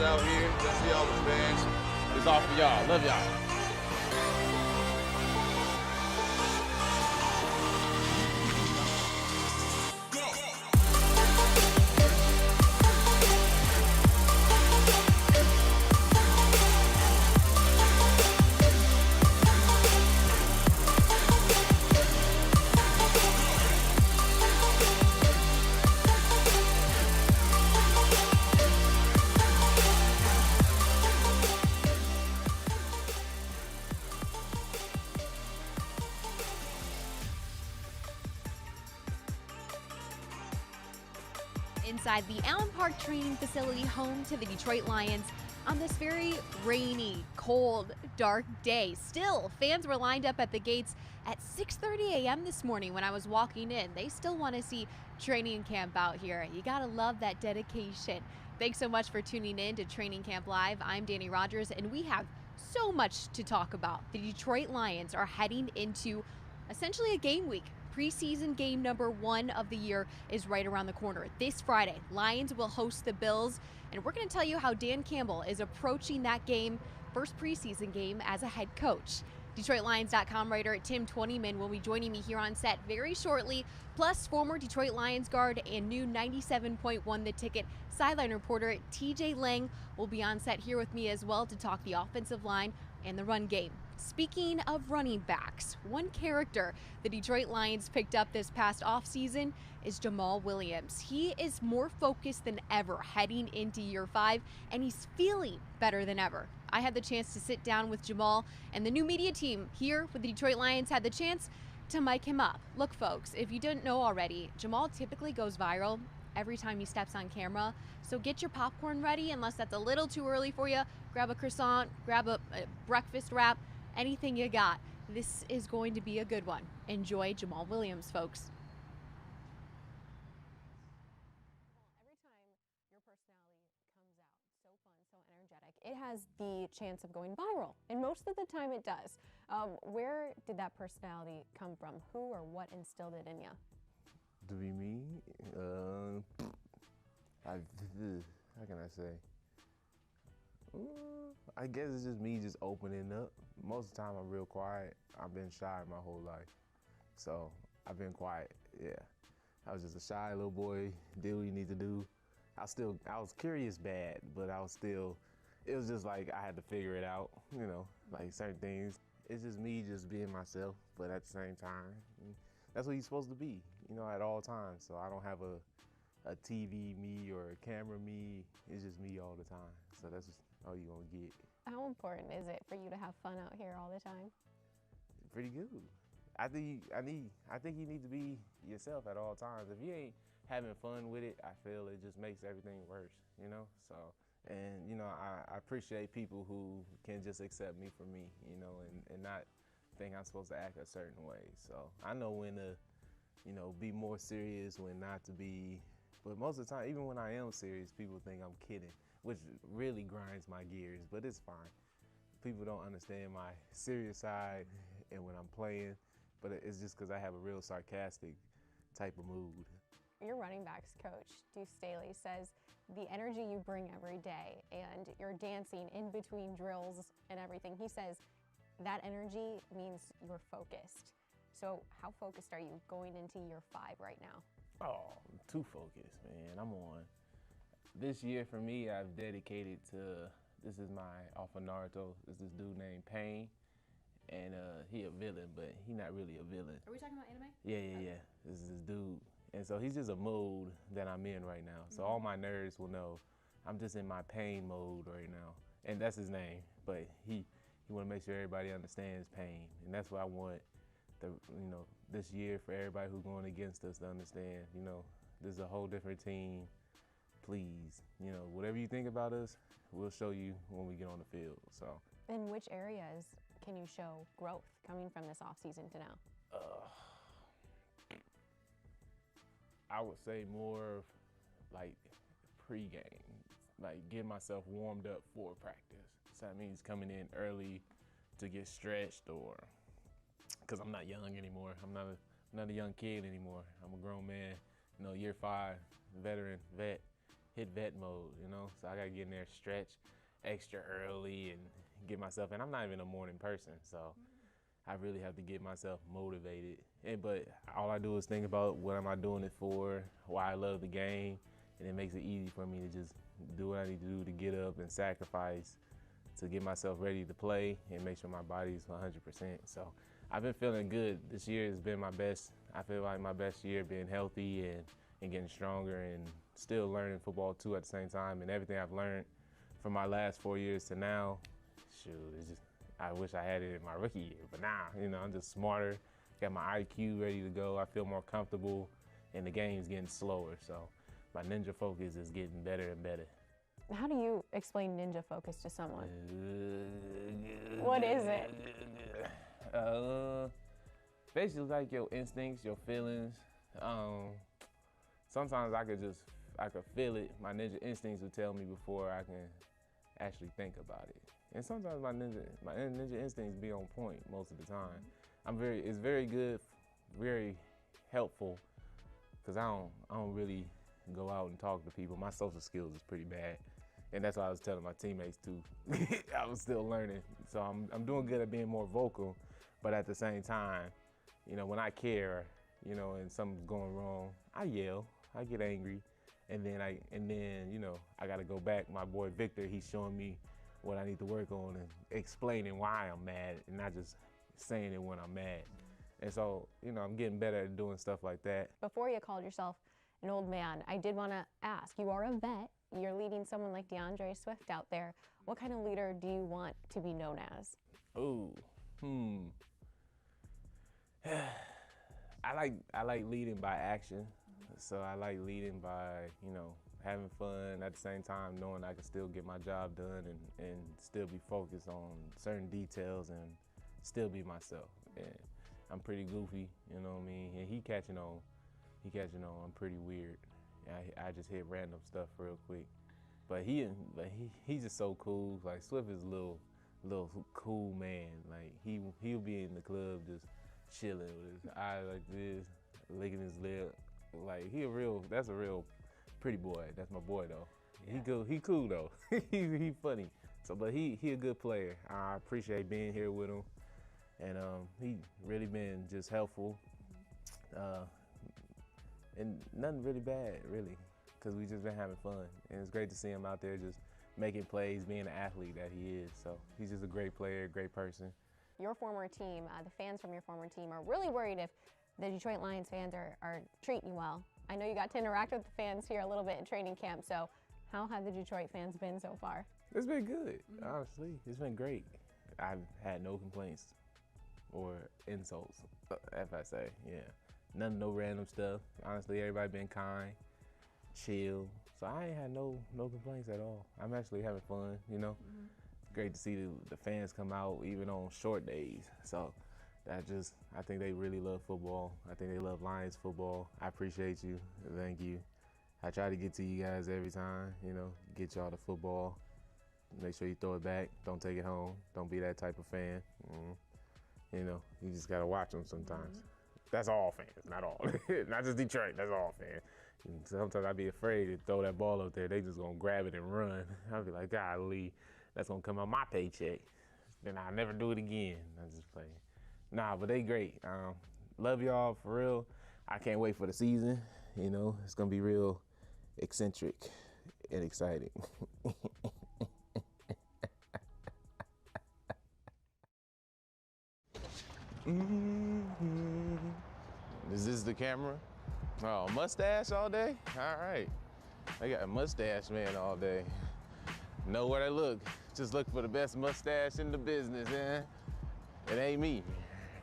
out here. Let's see all the fans. It's all for y'all. Love y'all. Inside the Allen Park training facility home to the Detroit Lions on this very rainy, cold, dark day. Still, fans were lined up at the gates at 6:30 a.m. this morning when I was walking in. They still want to see training camp out here. You gotta love that dedication. Thanks so much for tuning in to Training Camp Live. I'm Danny Rogers, and we have so much to talk about. The Detroit Lions are heading into essentially a game week. Preseason game number 1 of the year is right around the corner. This Friday, Lions will host the Bills, and we're going to tell you how Dan Campbell is approaching that game, first preseason game as a head coach. DetroitLions.com writer Tim Twentyman will be joining me here on set very shortly, plus former Detroit Lions guard and new 97.1 The Ticket sideline reporter TJ Lang will be on set here with me as well to talk the offensive line and the run game. Speaking of running backs, one character the Detroit Lions picked up this past offseason is Jamaal Williams. He is more focused than ever heading into year 5, and he's feeling better than ever. I had the chance to sit down with Jamaal, and the new media team here with the Detroit Lions had the chance to mic him up. Look, folks, if you didn't know already, Jamaal typically goes viral every time he steps on camera, so get your popcorn ready unless that's a little too early for you. Grab a croissant, grab a breakfast wrap, anything you got. This is going to be a good one. Enjoy Jamaal Williams, folks. Every time your personality comes out so fun, so energetic, it has the chance of going viral, and most of the time it does. Where did that personality come from? Who or what instilled it in you? To be me, how can I say? I guess it's just me just opening up. Most of the time I'm real quiet. I've been shy my whole life. So I've been quiet, yeah. I was just a shy little boy, did what you need to do. I was curious bad, but it was just like I had to figure it out, you know, like certain things. It's just me just being myself, but at the same time, that's what you're supposed to be, you know, at all times. So I don't have a TV me or a camera me. It's just me all the time. So that's just all you're gonna get. How important is it for you to have fun out here all the time? Pretty good. I think you need to be yourself at all times. If you ain't having fun with it, I feel it just makes everything worse, you know? So, and you know, I appreciate people who can just accept me for me, you know, and not think I'm supposed to act a certain way. So I know when to, you know, be more serious, when not to be. But most of the time, even when I am serious, people think I'm kidding, which really grinds my gears, but it's fine. People don't understand my serious side and when I'm playing, but it's just because I have a real sarcastic type of mood. Your running backs coach, Duce Staley, says the energy you bring every day and your dancing in between drills and everything, he says that energy means you're focused. So how focused are you going into year 5 right now? Oh, I'm too focused, man. I'm on. This year for me, I've dedicated to, this is my off of Naruto, this dude named Penei, and he a villain, but he not really a villain. Are we talking about anime? Yeah. This is this dude. And so he's just a mode that I'm in right now. So all my nerds will know I'm just in my pain mode right now. And that's his name, but he want to make sure everybody understands pain. And that's what I want this year for everybody who's going against us to understand, you know, this is a whole different team. Please, you know, whatever you think about us, we'll show you when we get on the field. So, In which areas can you show growth coming from this offseason to now? I would say more of like pregame, like get myself warmed up for practice. So that means coming in early to get stretched, or because I'm not young anymore. I'm not a young kid anymore. I'm a grown man, you know, year 5, veteran, vet. hit vet mode, you know? So I gotta get in there, stretch extra early and get myself, and I'm not even a morning person, so I really have to get myself motivated. But all I do is think about what am I doing it for, why I love the game, and it makes it easy for me to just do what I need to do to get up and sacrifice to get myself ready to play and make sure my body's 100%. So I've been feeling good. This year has been my best. I feel like my best year, being healthy and getting stronger and still learning football too at the same time. And everything I've learned from my last 4 years to now, shoot, it's just, I wish I had it in my rookie year. But now, you know, I'm just smarter, got my IQ ready to go. I feel more comfortable, and the game's getting slower. So my ninja focus is getting better and better. How do you explain ninja focus to someone? What is it? Basically like your instincts, your feelings. Sometimes I could feel it. My ninja instincts would tell me before I can actually think about it. And sometimes my ninja instincts be on point most of the time. It's very good, very helpful, because I don't really go out and talk to people. My social skills is pretty bad. And that's what I was telling my teammates too. I was still learning. So I'm doing good at being more vocal, but at the same time, you know, when I care, you know, and something's going wrong, I yell, I get angry, and then you know, I gotta go back. My boy Victor, he's showing me what I need to work on and explaining why I'm mad and not just saying it when I'm mad. And so, you know, I'm getting better at doing stuff like that. Before you called yourself an old man, I did want to ask, you are a vet. You're leading someone like DeAndre Swift out there. What kind of leader do you want to be known as? I like leading by action. So I like leading by, you know, having fun, at the same time knowing I can still get my job done and still be focused on certain details and still be myself. And I'm pretty goofy, you know what I mean? And he catching on. I'm pretty weird. I just hit random stuff real quick. But he's just so cool. Like, Swift is a little cool man. Like, he'll be in the club just chilling with his eyes like this, licking his lip. Like, that's a real pretty boy. That's my boy though. Yeah. He cool though. he funny. So, but he a good player. I appreciate being here with him. And he really been just helpful. And nothing really bad, really, because we just been having fun. And it's great to see him out there just making plays, being the athlete that he is. So he's just a great player, great person. Your former team, the fans from your former team are really worried if the Detroit Lions fans are treating you well. I know you got to interact with the fans here a little bit in training camp, so how have the Detroit fans been so far? It's been good, honestly. It's been great. I've had no complaints or insults, if I say, yeah. No random stuff. Honestly, everybody been kind, chill. So I ain't had no complaints at all. I'm actually having fun, you know. It's great to see the fans come out even on short days. So I think they really love football. I think they love Lions football. I appreciate you. Thank you. I try to get to you guys every time, you know, get y'all the football. Make sure you throw it back. Don't take it home. Don't be that type of fan. You know, you just got to watch them sometimes. That's all fans, not all. Not just Detroit, that's all fans. And sometimes I'd be afraid to throw that ball up there. They just gonna grab it and run. I'd be like, golly, that's gonna come out my paycheck. Then I'll never do it again. I just play. Nah, but they great. Love y'all, for real. I can't wait for the season. You know, it's gonna be real eccentric and exciting. Is this the camera? Oh, mustache all day? All right. I got a mustache man all day. Know where to look. Just look for the best mustache in the business, man. It ain't me,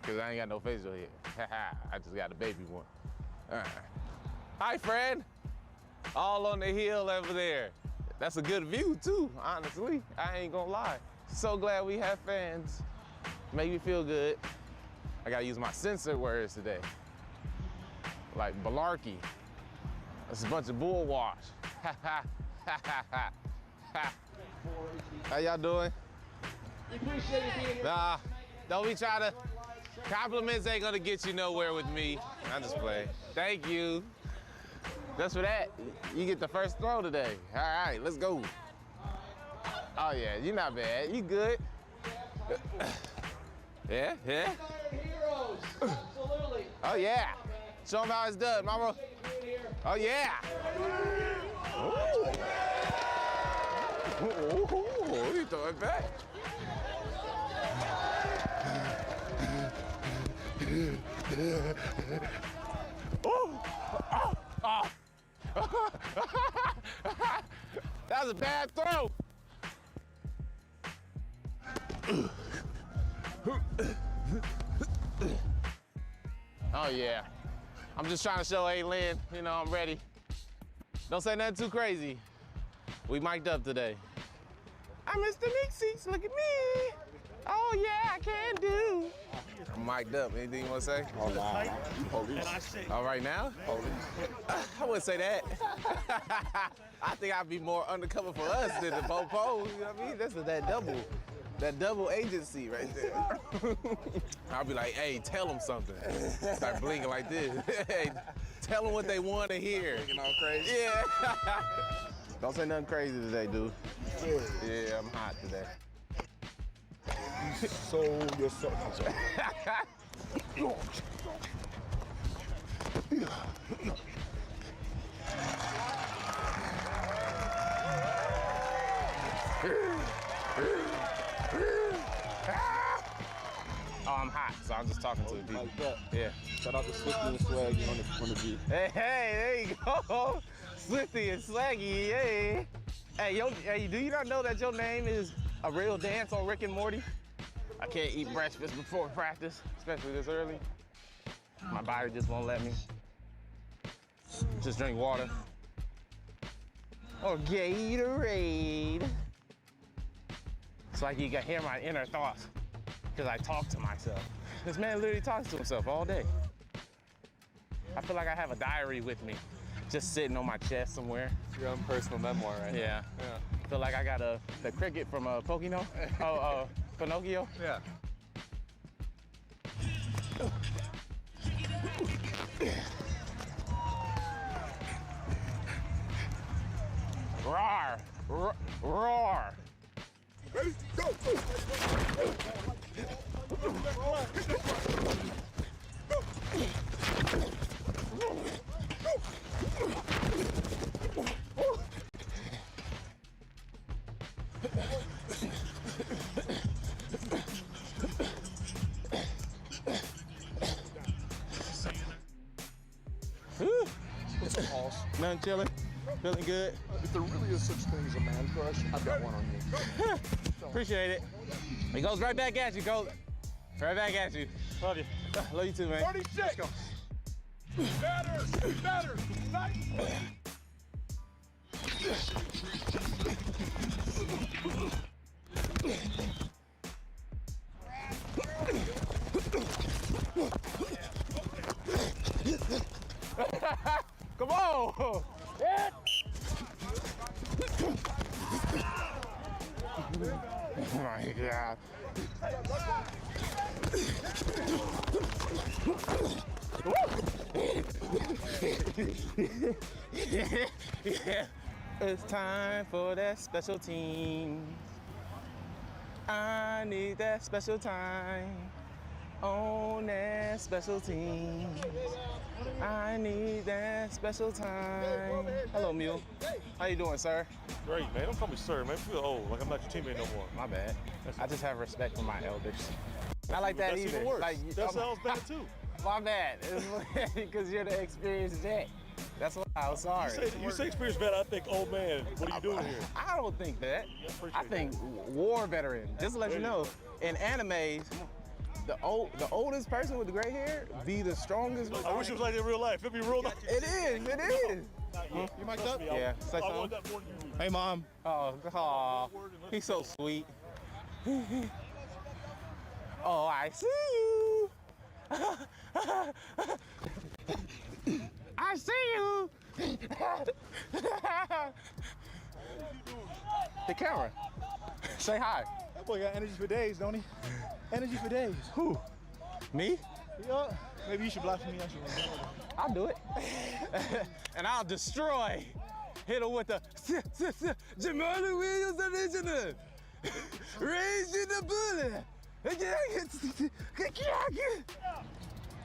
because I ain't got no facial hair. I just got a baby one. All right. Hi, Fred. All on the hill over there. That's a good view, too, honestly. I ain't gonna lie. So glad we have fans. Make me feel good. I gotta use my censored words today. Like balarkey. That's a bunch of bull wash. How y'all doing? Nah, don't be trying to. Compliments ain't gonna get you nowhere with me. I just play. Thank you. Just for that, you get the first throw today. All right, let's go. Oh yeah, you're not bad. You good. Yeah, yeah. Heroes, absolutely. Oh yeah. Show them how it's done, mama. Oh yeah. Ooh, you throw it back. That was a bad throw. Oh yeah. I'm just trying to show A-Lynn, you know, I'm ready. Don't say nothing too crazy. We mic'd up today. I'm Mr. Meek Seats, look at me. Oh yeah, I can do. I'm mic'd up, anything you wanna say? Oh, wow. All right now? I wouldn't say that. I think I'd be more undercover for us than the po-po, you know what I mean? That's that double agency right there. I'll be like, hey, tell them something. Start blinking like this. Hey, tell them what they want to hear. Blinking all crazy. Yeah. Don't say nothing crazy today, dude. Yeah, I'm hot today. You sold yourself. Oh, I'm hot, so I'm just talking to the people. Like that. Yeah. Shout out to Swifty and Swaggy on the beat. Hey, there you go. Swifty and Swaggy, hey. Hey, do you not know that your name is a real dance on Rick and Morty? I can't eat breakfast before practice, especially this early. My body just won't let me. Just drink water. Or Gatorade. It's like you can hear my inner thoughts, because I talk to myself. This man literally talks to himself all day. I feel like I have a diary with me, just sitting on my chest somewhere. Your own personal memoir, right? Yeah. I feel like I got the cricket from Pokino. Pinocchio. Yeah. Roar! Roar! Ready, go! Nothing chilling. Feeling good. If there really is such thing as a man crush, I've got one on you. Appreciate it. It goes right back at you, Colt. Right back at you. Love you. Love you too, man. 46! Let's go. Batters! Nice! Come on! Oh my God. Yeah. It's time for that special team. I need that special time on that special team. I need that special time. Hello, Mule. How you doing, sir? Great, man. Don't call me sir, man. I feel old, like I'm not your teammate no more. My bad. I just have respect for my elders. Not like that That's either. even worse. Like, That sounds bad too. My bad. Because you're the experienced vet. That's why I'm sorry. You say experienced vet, I think old man. What are you doing here? I don't think that. Yeah, appreciate I think war veteran. Just to let you know, in animes, the oldest person with the gray hair be the strongest. I wish it was like in real life. It'd be real life. It is. It is. You mic'd up? Yeah. Say I want something. that more than you. Hey, Mom. Oh, he's so sweet. Oh, I see you. I see you. The camera. Say hi. That boy got energy for days, don't he? Energy for days. Who? Me? Yeah. Maybe you should block me. I should run. I'll do it. And I'll destroy. Hit him with the Jamal Williams original. Raising the bullet.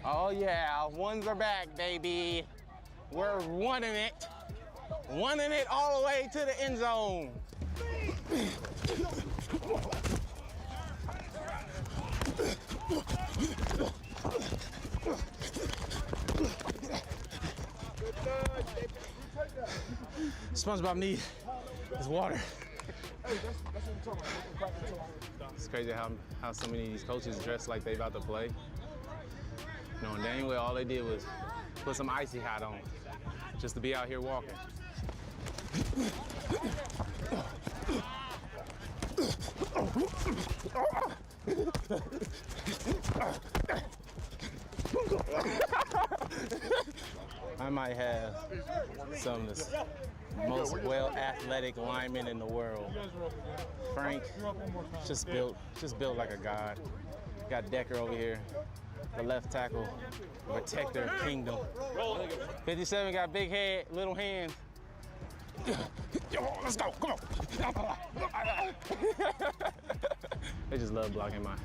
Oh yeah, ones are back, baby. We're wanting it. Wanting it all the way to the end zone. SpongeBob needs is water. It's crazy how so many of these coaches dress like they about to play. You know, and Dannie, all they did was put some icy hot on just to be out here walking. I might have some of the most well-athletic linemen in the world. Frank, just built like a god. Got Decker over here, the left tackle, protector of kingdom. 57 got big head, little hands. Let's go, come on. They just love blocking my.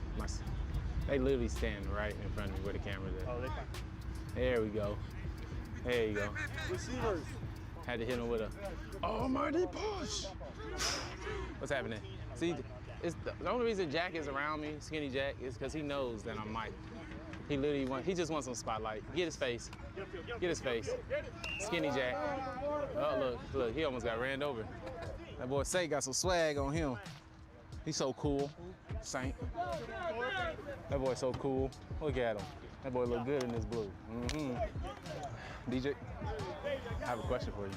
They literally stand right in front of me where the camera's at. Oh, there we go. There you go. Receivers. Had to hit him with a almighty push. What's happening? See, it's the only reason Jack is around me, Skinny Jack, is because he knows that I'm Mike. He just wants some spotlight. Get his face. Get his face. Skinny Jack. Oh, look, he almost got ran over. That boy Saint got some swag on him. He's so cool, Saint. That boy so cool. Look at him. That boy look good in this blue. DJ, I have a question for you.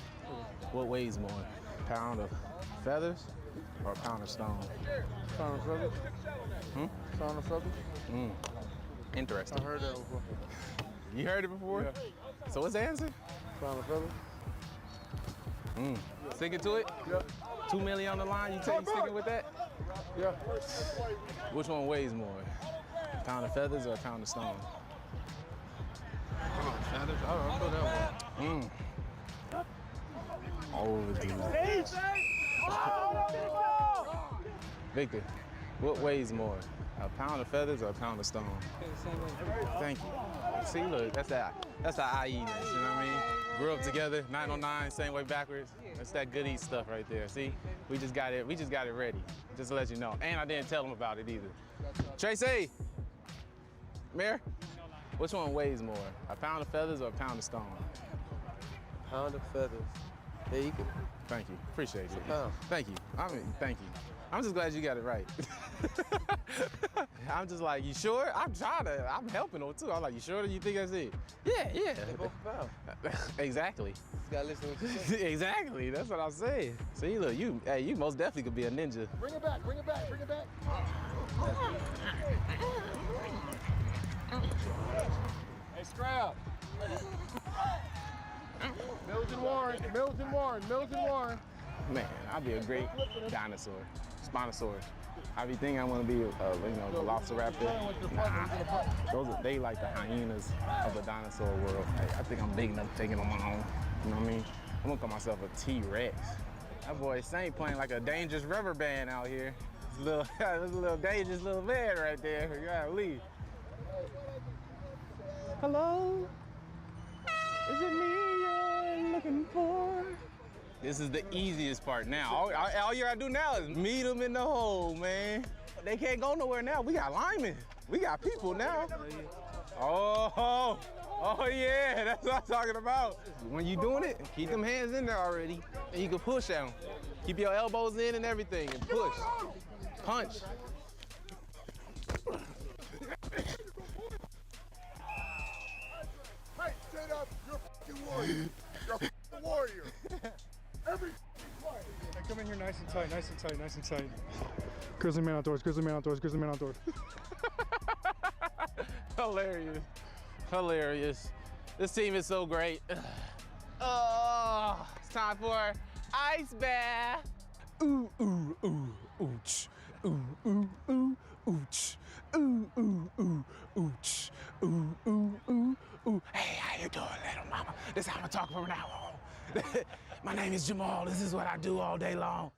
What weighs more, a pound of feathers or a pound of stone? Pound of feathers. Pound of feathers. Interesting. I heard that before. You heard it before? Yeah. So what's the answer? Pound of feathers. Sticking to it? Yeah. $2 million on the line, you sticking with that? Yeah. Which one weighs more, a pound of feathers or a pound of stone? Feathers. I'll go that one. Overdue. Victor, what weighs more, a pound of feathers or a pound of stone? Thank you. See, look, that's the IE-ness, you know what I mean? Grew up together, 909, same way backwards. That's that good eat stuff right there. See, we just got it ready, just to let you know. And I didn't tell him about it either. Tracy, Mayor, which one weighs more, a pound of feathers or a pound of stone? Pound of feathers. There you go. Thank you, appreciate it. Oh. Thank you, thank you. I'm just glad you got it right. I'm just like, you sure? I'm helping them too. I'm like, you sure that you think that's it? Yeah. They both pound. Exactly. Just gotta listen to what you say. Exactly, that's what I'm saying. See, look, you most definitely could be a ninja. Bring it back. Bring it back. Bring it back. Hey, Scrap. Milton Warren. Man, I'd be a great dinosaur, Spinosaurus. I be thinking I want to be a velociraptor. Nah, they like the hyenas of the dinosaur world. I think I'm big enough to take it on my own. You know what I mean? I'm gonna call myself a T-Rex. That boy Saint playing like a dangerous rubber band out here. This a little dangerous little man right there. Golly. Hello? Is it me you're looking for? This is the easiest part now. All you gotta do now is meet them in the hole, man. They can't go nowhere now. We got linemen. We got people now. Oh yeah, that's what I'm talking about. When you doing it, keep them hands in there already, and you can push at them. Keep your elbows in and everything, and push. Punch. Hey, stand up. You're a fucking warrior. You're a fucking warrior. Every Hey, come in here nice and tight, nice and tight, nice and tight. Grizzly man outdoors, grizzly man outdoors, grizzly man outdoors. Hilarious. Hilarious. This team is so great. Oh, it's time for ice bath. Ooh, ooh, ooh, ooch. Ooh, ooh, ooh, ooch. Ooh, ooh, ooh, ooch. Ooh, ooh, ooh, from now on. My name is Jamal. This is what I do all day long.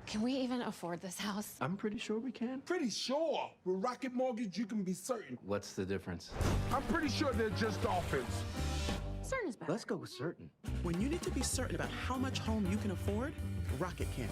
Can we even afford this house? I'm pretty sure we can. Pretty sure. With Rocket Mortgage, you can be certain. What's the difference? I'm pretty sure they're just dolphins. Certain is better. Let's go with certain. When you need to be certain about how much home you can afford, Rocket can.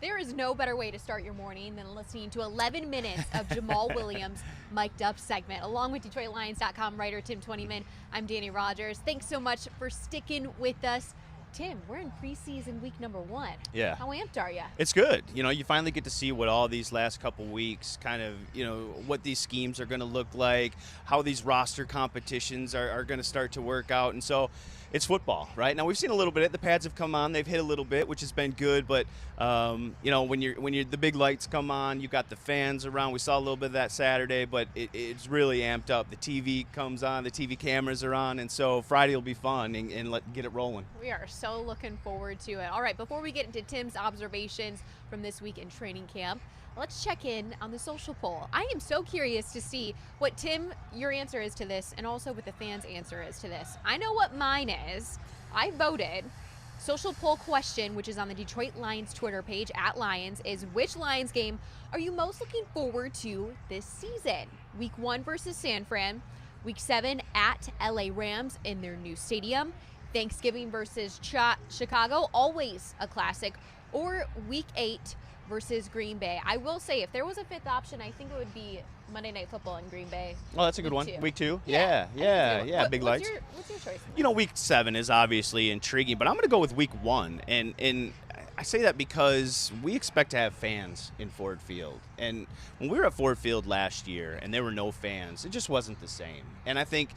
There is no better way to start your morning than listening to 11 minutes of Jamal Williams' mic'd up segment. Along with DetroitLions.com writer Tim Twentyman, I'm Dannie Rogers. Thanks so much for sticking with us. Tim, we're in preseason week number 1. Yeah. How amped are you? It's good. You know, you finally get to see what all these last couple weeks kind of, you know, what these schemes are going to look like, how these roster competitions are going to start to work out. And so it's football, right? Now, we've seen a little bit. The pads have come on. They've hit a little bit, which has been good. But, you know, when the big lights come on, you got the fans around. We saw a little bit of that Saturday, but it's really amped up. The TV comes on. The TV cameras are on. And so Friday will be fun and get it rolling. We are so looking forward to it. All right, before we get into Tim's observations from this week in training camp, let's check in on the social poll. I am so curious to see what, Tim, your answer is to this, and also what the fans' answer is to this. I know what mine is. I voted. Social poll question, which is on the Detroit Lions Twitter page, @Lions, is which Lions game are you most looking forward to this season? Week 1 versus San Fran, Week 7 at LA Rams in their new stadium, Thanksgiving versus Chicago, always a classic, or Week 8 versus Green Bay. I will say, if there was a fifth option, I think it would be Monday Night Football in Green Bay. Oh, that's a good one. 2. Week 2? Yeah, big lights. What's your choice? You know, Week 7 is obviously intriguing, but I'm going to go with Week 1. And I say that because we expect to have fans in Ford Field. And when we were at Ford Field last year and there were no fans, it just wasn't the same. And I think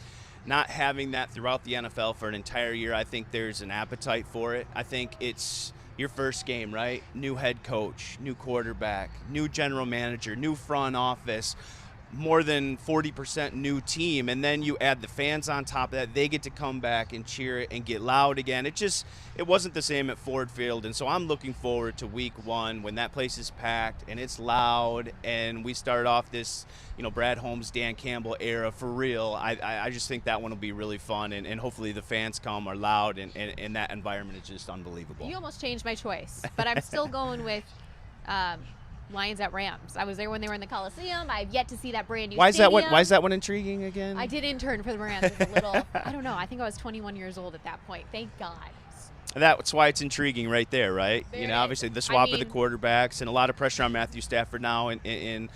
not having that throughout the NFL for an entire year, I think there's an appetite for it. I think it's your first game, right? New head coach, new quarterback, new general manager, new front office, more than 40% new team, and then you add the fans on top of that. They get to come back and cheer it and get loud again. It wasn't the same at Ford Field, and so I'm looking forward to Week 1 when that place is packed and it's loud and we start off this, you know, Brad Holmes, Dan Campbell era for real. I just think that one will be really fun, and hopefully the fans come are loud, and that environment is just unbelievable. You almost changed my choice, but I'm still going with Lions at Rams. I was there when they were in the Coliseum. I've yet to see that brand new stadium. Why is that one intriguing again? I did intern for the Rams as a little, I don't know, I think I was 21 years old at that point. Thank God. That's why it's intriguing right there, right? There you know, it is. obviously the swap of the mean, quarterbacks and a lot of pressure on Matthew Stafford now in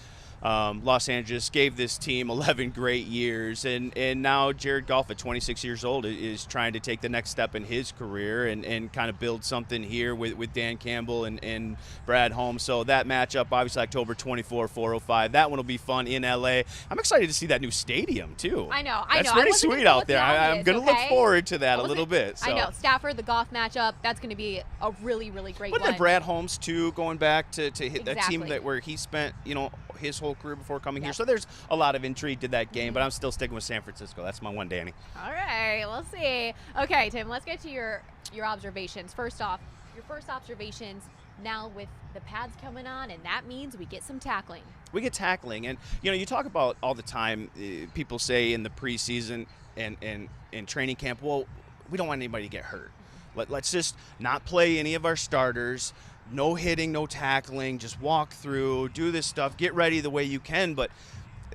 Los Angeles, gave this team 11 great years, and now Jared Goff at 26 years old is trying to take the next step in his career and kind of build something here with Dan Campbell and Brad Holmes. So that matchup, obviously October 24, 4:05, that one will be fun in LA. I'm excited to see that new stadium too. I know. That's pretty sweet out there. I'm going to look forward to that a little bit. So. I know. Stafford, the Goff matchup, that's going to be a really, really great Wasn't one. it Brad Holmes too, going back to hit that team Exactly. where he spent, you know, his whole career before coming here. So there's a lot of intrigue to that game, but I'm still sticking with San Francisco. That's my one, Danny. All right, we'll see. Okay, Tim, let's get to your observations. First off, your first observations now with the pads coming on, and that means we get some tackling. We get tackling, and you know, you talk about all the time, people say in the preseason and in training camp, well, we don't want anybody to get hurt. Let's just not play any of our starters. No hitting, no tackling, just walk through, do this stuff, get ready the way you can. But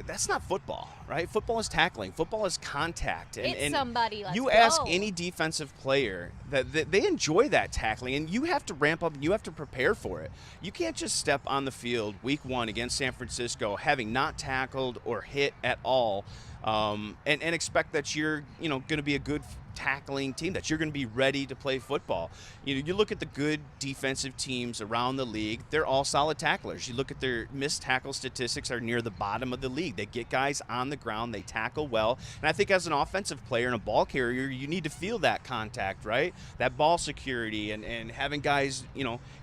that's not football, right? Football is tackling. Football is contact. Hit somebody, let's you go. ask any defensive player that they enjoy that tackling, and you have to ramp up and you have to prepare for it. You can't just step on the field week 1 against San Francisco having not tackled or hit at all and expect that you're going to be a good tackling team, that you're going to be ready to play football. You look at the good defensive teams around the league, they're all solid tacklers. You look at their missed tackle statistics are near the bottom of the league. They get guys on the ground, they tackle well. And I think as an offensive player and a ball carrier, you need to feel that contact, right? That ball security and having guys,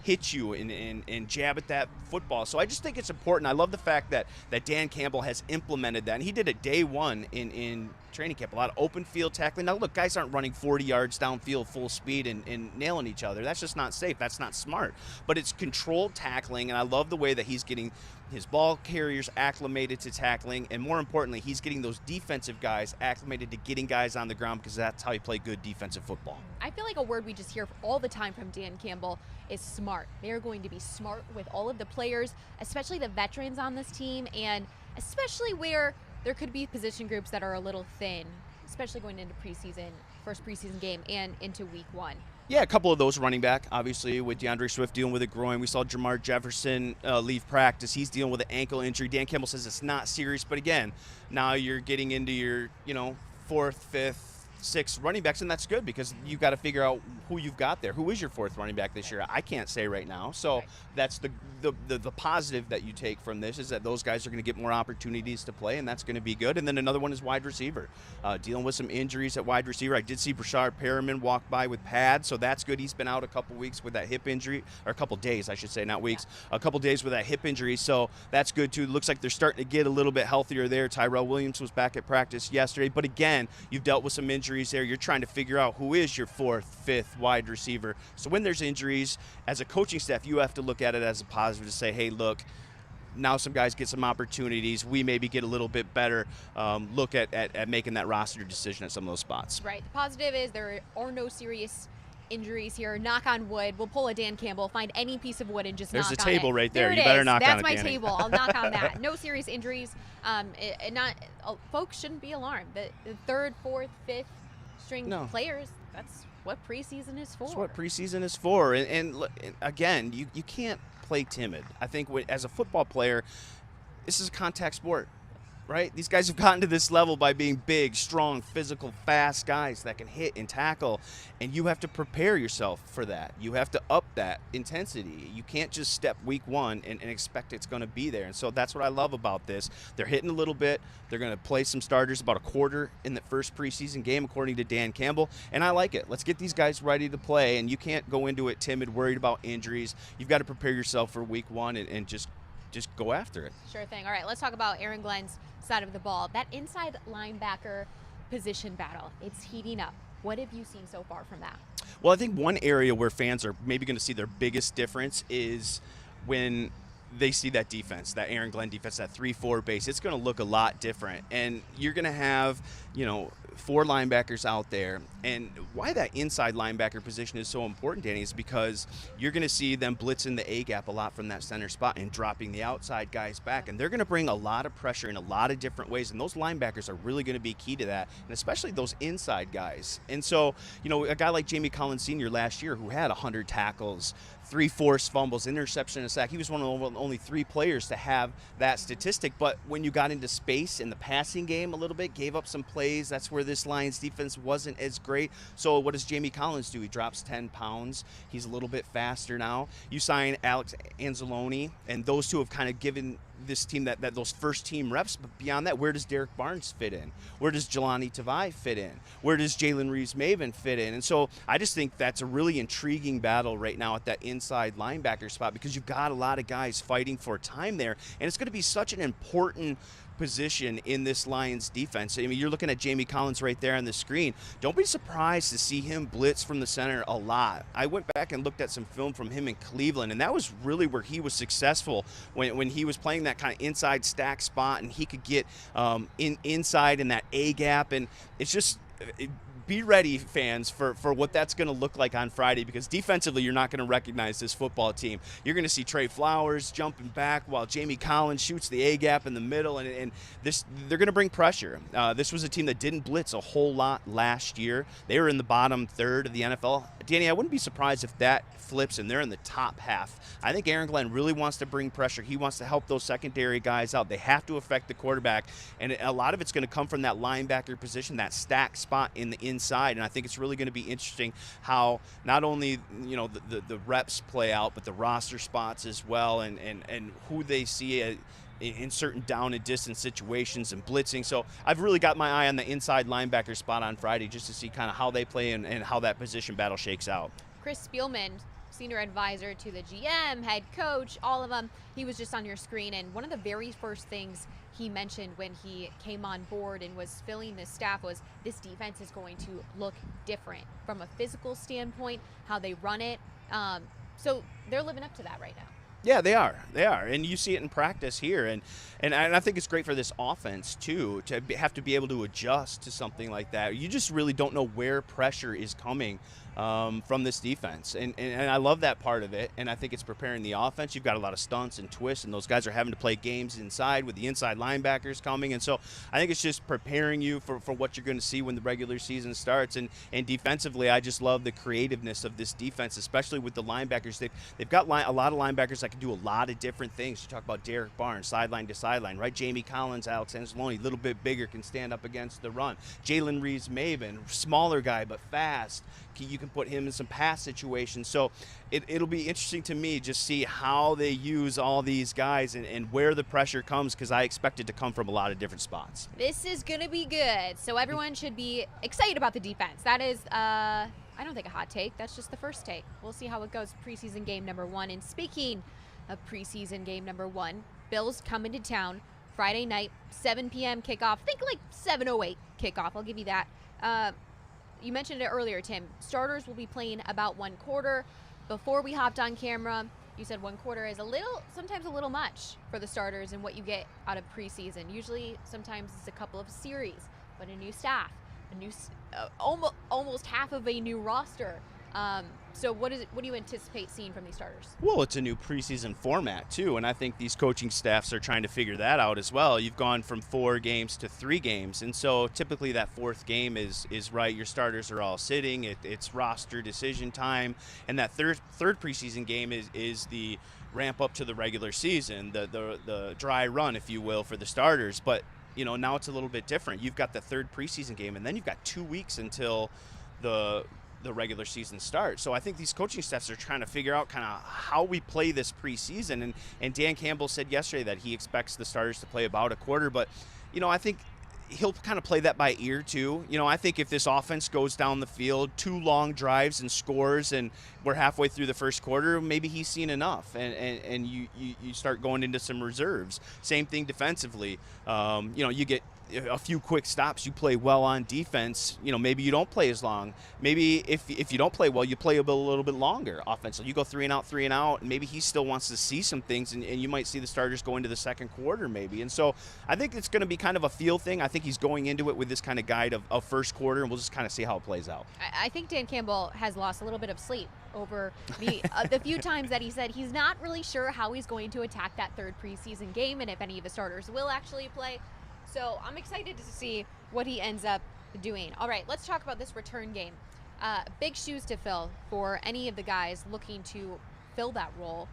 hit you and jab at that football. So I just think it's important. I love the fact that Dan Campbell has implemented that. And he did it day 1 in training camp, a lot of open field tackling. Now, look, guys aren't running 40 yards downfield full speed and nailing each other. That's just not safe. That's not smart. But it's controlled tackling, and I love the way that he's getting his ball carriers acclimated to tackling, and more importantly, he's getting those defensive guys acclimated to getting guys on the ground because that's how you play good defensive football. I feel like a word we just hear all the time from Dan Campbell is smart. They are going to be smart with all of the players, especially the veterans on this team, and especially where there could be position groups that are a little thin, especially going into preseason, first preseason game, and into week 1. Yeah, a couple of those running back, obviously, with DeAndre Swift dealing with a groin. We saw Jamar Jefferson leave practice. He's dealing with an ankle injury. Dan Campbell says it's not serious, but again, now you're getting into your, 4th, 5th, 6 running backs, and that's good because you've got to figure out who you've got there. Who is your 4th running back this year? I can't say right now. So that's the positive that you take from this is that those guys are going to get more opportunities to play, and that's going to be good. And then another one is wide receiver, dealing with some injuries at wide receiver. I did see Brashard Perriman walk by with pads, so that's good. He's been out a couple weeks with that hip injury, or a couple days, I should say, not weeks. A couple days with that hip injury, so that's good too. Looks like they're starting to get a little bit healthier there. Tyrell Williams was back at practice yesterday, but again, you've dealt with some injuries there. You're trying to figure out who is your 4th, 5th wide receiver. So when there's injuries, as a coaching staff, you have to look at it as a positive to say, hey, look, now some guys get some opportunities. We maybe get a little bit better look at making that roster decision at some of those spots. Right. The positive is there are no serious injuries here. Knock on wood. We'll pull a Dan Campbell, find any piece of wood and just knock on it. There's a table right there. There You it better is. knock on it, That's my Danny. table. I'll knock on that. No serious injuries. Folks shouldn't be alarmed. The 3rd, 4th, 5th string players, that's what preseason is for. That's what preseason is for. And again, you can't play timid. I think as a football player, this is a contact sport, right? These guys have gotten to this level by being big, strong, physical, fast guys that can hit and tackle, and you have to prepare yourself for that. You have to up that intensity. You can't just step week 1 and expect it's going to be there. And so that's what I love about this. They're hitting a little bit. They're going to play some starters, about a quarter in the first preseason game, according to Dan Campbell, and I like it. Let's get these guys ready to play, and you can't go into it timid, worried about injuries. You've got to prepare yourself for week 1 and just go after it. Sure thing. All right, let's talk about Aaron Glenn's side of the ball. That inside linebacker position battle, it's heating up. What have you seen so far from that? Well, I think one area where fans are maybe going to see their biggest difference is when they see that defense, that Aaron Glenn defense, that 3-4 base. It's going to look a lot different. And you're going to have, 4 linebackers out there. And why that inside linebacker position is so important, Danny, is because you're going to see them blitzing the A-gap a lot from that center spot and dropping the outside guys back. And they're going to bring a lot of pressure in a lot of different ways. And those linebackers are really going to be key to that, and especially those inside guys. And so, a guy like Jamie Collins Sr. last year who had 100 tackles, 3 forced fumbles, interception, and a sack. He was one of the only 3 players to have that statistic. But when you got into space in the passing game a little bit, gave up some plays, that's where this Lions defense wasn't as great. So what does Jamie Collins do? He drops 10 pounds. He's a little bit faster now. You sign Alex Anzalone, and those two have kind of given this team that those first team reps. But beyond that, where does Derek Barnes fit in? Where does Jelani Tavai fit in? Where does Jalen Reeves-Maven fit in? And so I just think that's a really intriguing battle right now at that inside linebacker spot, because you've got a lot of guys fighting for time there, and it's going to be such an important position in this Lions defense. I mean, you're looking at Jamie Collins right there on the screen. Don't be surprised to see him blitz from the center a lot. I went back and looked at some film from him in Cleveland, and that was really where he was successful when he was playing that kind of inside stack spot, and he could get inside in that A gap. And it's just be ready, fans, for what that's going to look like on Friday, because defensively you're not going to recognize this football team. You're going to see Trey Flowers jumping back while Jamie Collins shoots the A-gap in the middle, and they're going to bring pressure. This was a team that didn't blitz a whole lot last year. They were in the bottom third of the NFL. Danny, I wouldn't be surprised if that flips and they're in the top half. I think Aaron Glenn really wants to bring pressure. He wants to help those secondary guys out. They have to affect the quarterback, and a lot of it's going to come from that linebacker position, that stack spot in the inside. And I think it's really going to be interesting how not only the reps play out, but the roster spots as well, and who they see in certain down and distance situations and blitzing. So I've really got my eye on the inside linebacker spot on Friday just to see kind of how they play and how that position battle shakes out. Chris Spielman, senior advisor to the GM, head coach, all of them, he was just on your screen, and one of the very first things he mentioned when he came on board and was filling this staff was this defense is going to look different from a physical standpoint, how they run it. So they're living up to that right now. Yeah, they are. And you see it in practice here. And I think it's great for this offense, too, to have to be able to adjust to something like that. You just really don't know where pressure is coming from this defense. And I love that part of it. And I think it's preparing the offense. You've got a lot of stunts and twists, and those guys are having to play games inside with the inside linebackers coming. And so I think it's just preparing you for what you're going to see when the regular season starts. And defensively, I just love the creativeness of this defense, especially with the linebackers. They've got a lot of linebackers that can do a lot of different things. You talk about Derek Barnes, sideline to sideline, right? Jamie Collins, Alex Anzalone, a little bit bigger, can stand up against the run. Jalen Reeves-Maven, smaller guy but fast. You can put him in some pass situations. So it'll be interesting to me just see how they use all these guys and where the pressure comes, because I expect it to come from a lot of different spots. This is going to be good. So everyone should be excited about the defense. That is, I don't think a hot take. That's just the first take. We'll see how it goes preseason game number 1. And speaking of preseason game number 1, Bills come into town Friday night, 7 p.m. kickoff. Think like 7:08 kickoff. I'll give you that. You mentioned it earlier, Tim. Starters will be playing about 1 quarter. Before we hopped on camera, you said 1 quarter is sometimes a little much for the starters and what you get out of preseason. Usually, sometimes it's a couple of series, but a new staff, almost half of a new roster. So what do you anticipate seeing from these starters? Well, it's a new preseason format too, and I think these coaching staffs are trying to figure that out as well. You've gone from 4 games to 3 games, and so typically that 4th game is right. Your starters are all sitting. It's roster decision time, and that third preseason game is the ramp up to the regular season, the dry run, if you will, for the starters. But now it's a little bit different. You've got the 3rd preseason game, and then you've got 2 weeks until the regular season starts. So I think these coaching staffs are trying to figure out kind of how we play this preseason. And Dan Campbell said yesterday that he expects the starters to play about a quarter. But, I think he'll kind of play that by ear too. I think if this offense goes down the field, 2 long drives and scores, and we're halfway through the first quarter, maybe he's seen enough, and you start going into some reserves. Same thing defensively. You get a few quick stops, you play well on defense, maybe you don't play as long. Maybe if you don't play well, you play a little bit longer offensively. You go 3 and out, and maybe he still wants to see some things, and you might see the starters go into the second quarter maybe. And so I think it's going to be kind of a feel thing. I think he's going into it with this kind of guide of first quarter, and we'll just kind of see how it plays out. I think Dan Campbell has lost a little bit of sleep over the few times that he said he's not really sure how he's going to attack that 3rd preseason game and if any of the starters will actually play. So I'm excited to see what he ends up doing. All right, let's talk about this return game. Big shoes to fill for any of the guys looking to fill that role.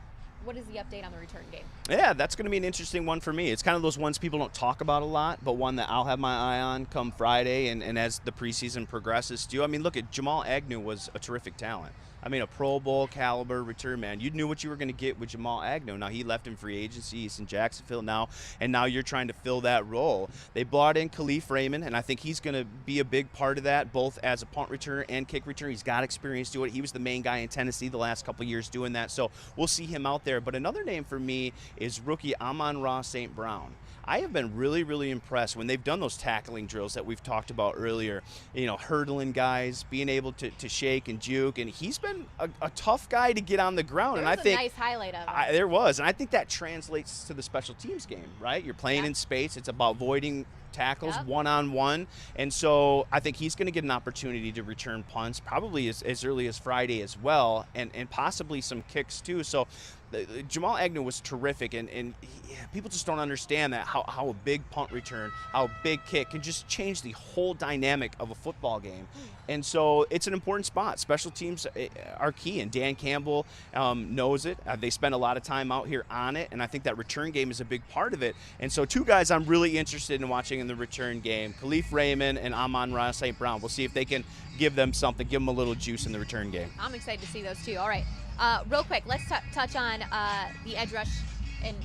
What is the update on the return game? Yeah, that's going to be an interesting one for me. It's kind of those ones people don't talk about a lot, but one that I'll have my eye on come Friday and as the preseason progresses too. I mean, look at Jamal Agnew was a terrific talent. I mean, a Pro Bowl caliber return man. You knew what you were going to get with Jamal Agnew. Now, he left in free agency. He's in Jacksonville now, and now you're trying to fill that role. They brought in Khalif Raymond, and I think he's going to be a big part of that, both as a punt returner and kick returner. He's got experience doing it. He was the main guy in Tennessee the last couple of years doing that, so we'll see him out there. But another name for me is rookie Amon-Ra St. Brown. I have been really, really impressed when they've done those tackling drills that we've talked about earlier, hurdling guys, being able to shake and juke, and he's been a tough guy to get on the ground. There was a nice highlight of it. There was, and I think that translates to the special teams game, right? You're playing in space. It's about avoiding tackles one-on-one. And so I think he's going to get an opportunity to return punts probably as early as Friday as well, and possibly some kicks too. So Jamal Agnew was terrific, and people just don't understand that how a big punt return, how a big kick can just change the whole dynamic of a football game. And so it's an important spot. Special teams are key, and Dan Campbell knows it. They spend a lot of time out here on it, and I think that return game is a big part of it. And so two guys I'm really interested in watching in the return game, Khalif Raymond and Amon-Ra St. Brown. We'll see if they can give them something, give them a little juice in the return game. I'm excited to see those two. All right. Real quick, let's touch on the edge rush and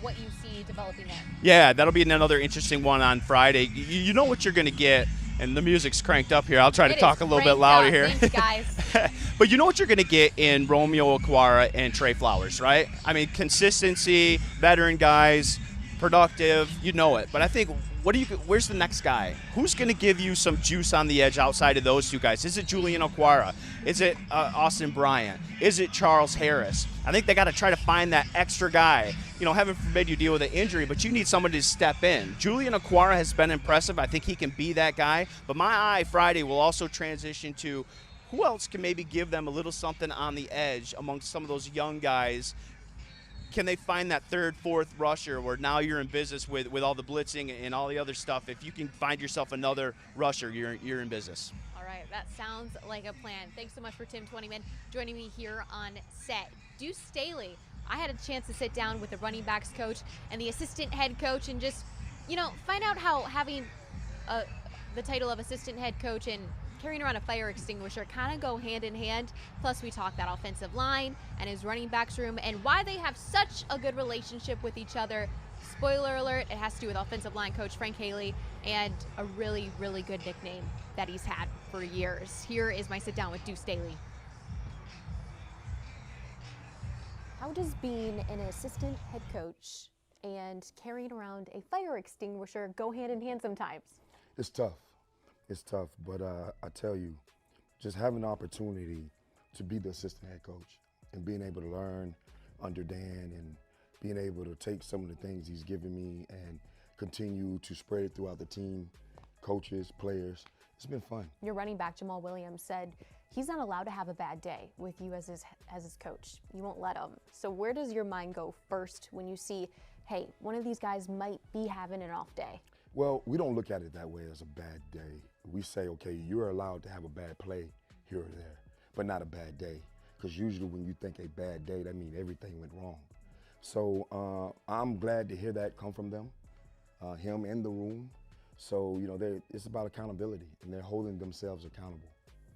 what you see developing there. Yeah, that'll be another interesting one on Friday. You know what you're going to get, and the music's cranked up here. I'll try to talk a little bit louder here. Thanks, guys. But you know what you're going to get in Romeo Okwara and Trey Flowers, right? I mean, consistency, veteran guys, productive, you know it. But I think, where's the next guy? Who's going to give you some juice on the edge outside of those two guys? Is it Julian Okwara? Is it Austin Bryant? Is it Charles Harris? I think they got to try to find that extra guy. You know, heaven forbid you deal with an injury, but you need somebody to step in. Julian Okwara has been impressive. I think he can be that guy. But my eye Friday will also transition to who else can maybe give them a little something on the edge amongst some of those young guys. Can they find that third, fourth rusher where now you're in business with all the blitzing and all the other stuff? If you can find yourself another rusher, you're in business. All right, that sounds like a plan. Thanks so much for Tim Twentyman joining me here on set. Deuce Staley, I had a chance to sit down with the running backs coach and the assistant head coach and just, find out how having the title of assistant head coach and carrying around a fire extinguisher kind of go hand in hand. Plus, we talked that offensive line and his running backs room and why they have such a good relationship with each other. Spoiler alert, it has to do with offensive line coach Frank Haley and a really, really good nickname that he's had for years. Here is my sit down with Duce Staley. How does being an assistant head coach and carrying around a fire extinguisher go hand in hand sometimes? It's tough. It's tough, but I tell you, just having the opportunity to be the assistant head coach and being able to learn under Dan and being able to take some of the things he's given me and continue to spread it throughout the team, coaches, players, it's been fun. Your running back, Jamaal Williams, said he's not allowed to have a bad day with you as his coach. You won't let him. So where does your mind go first when you see, hey, one of these guys might be having an off day? Well, we don't look at it that way as a bad day. We say, okay, you're allowed to have a bad play here or there, but not a bad day. Because usually when you think a bad day, that means everything went wrong. So I'm glad to hear that come from them, him in the room. So, it's about accountability, and they're holding themselves accountable.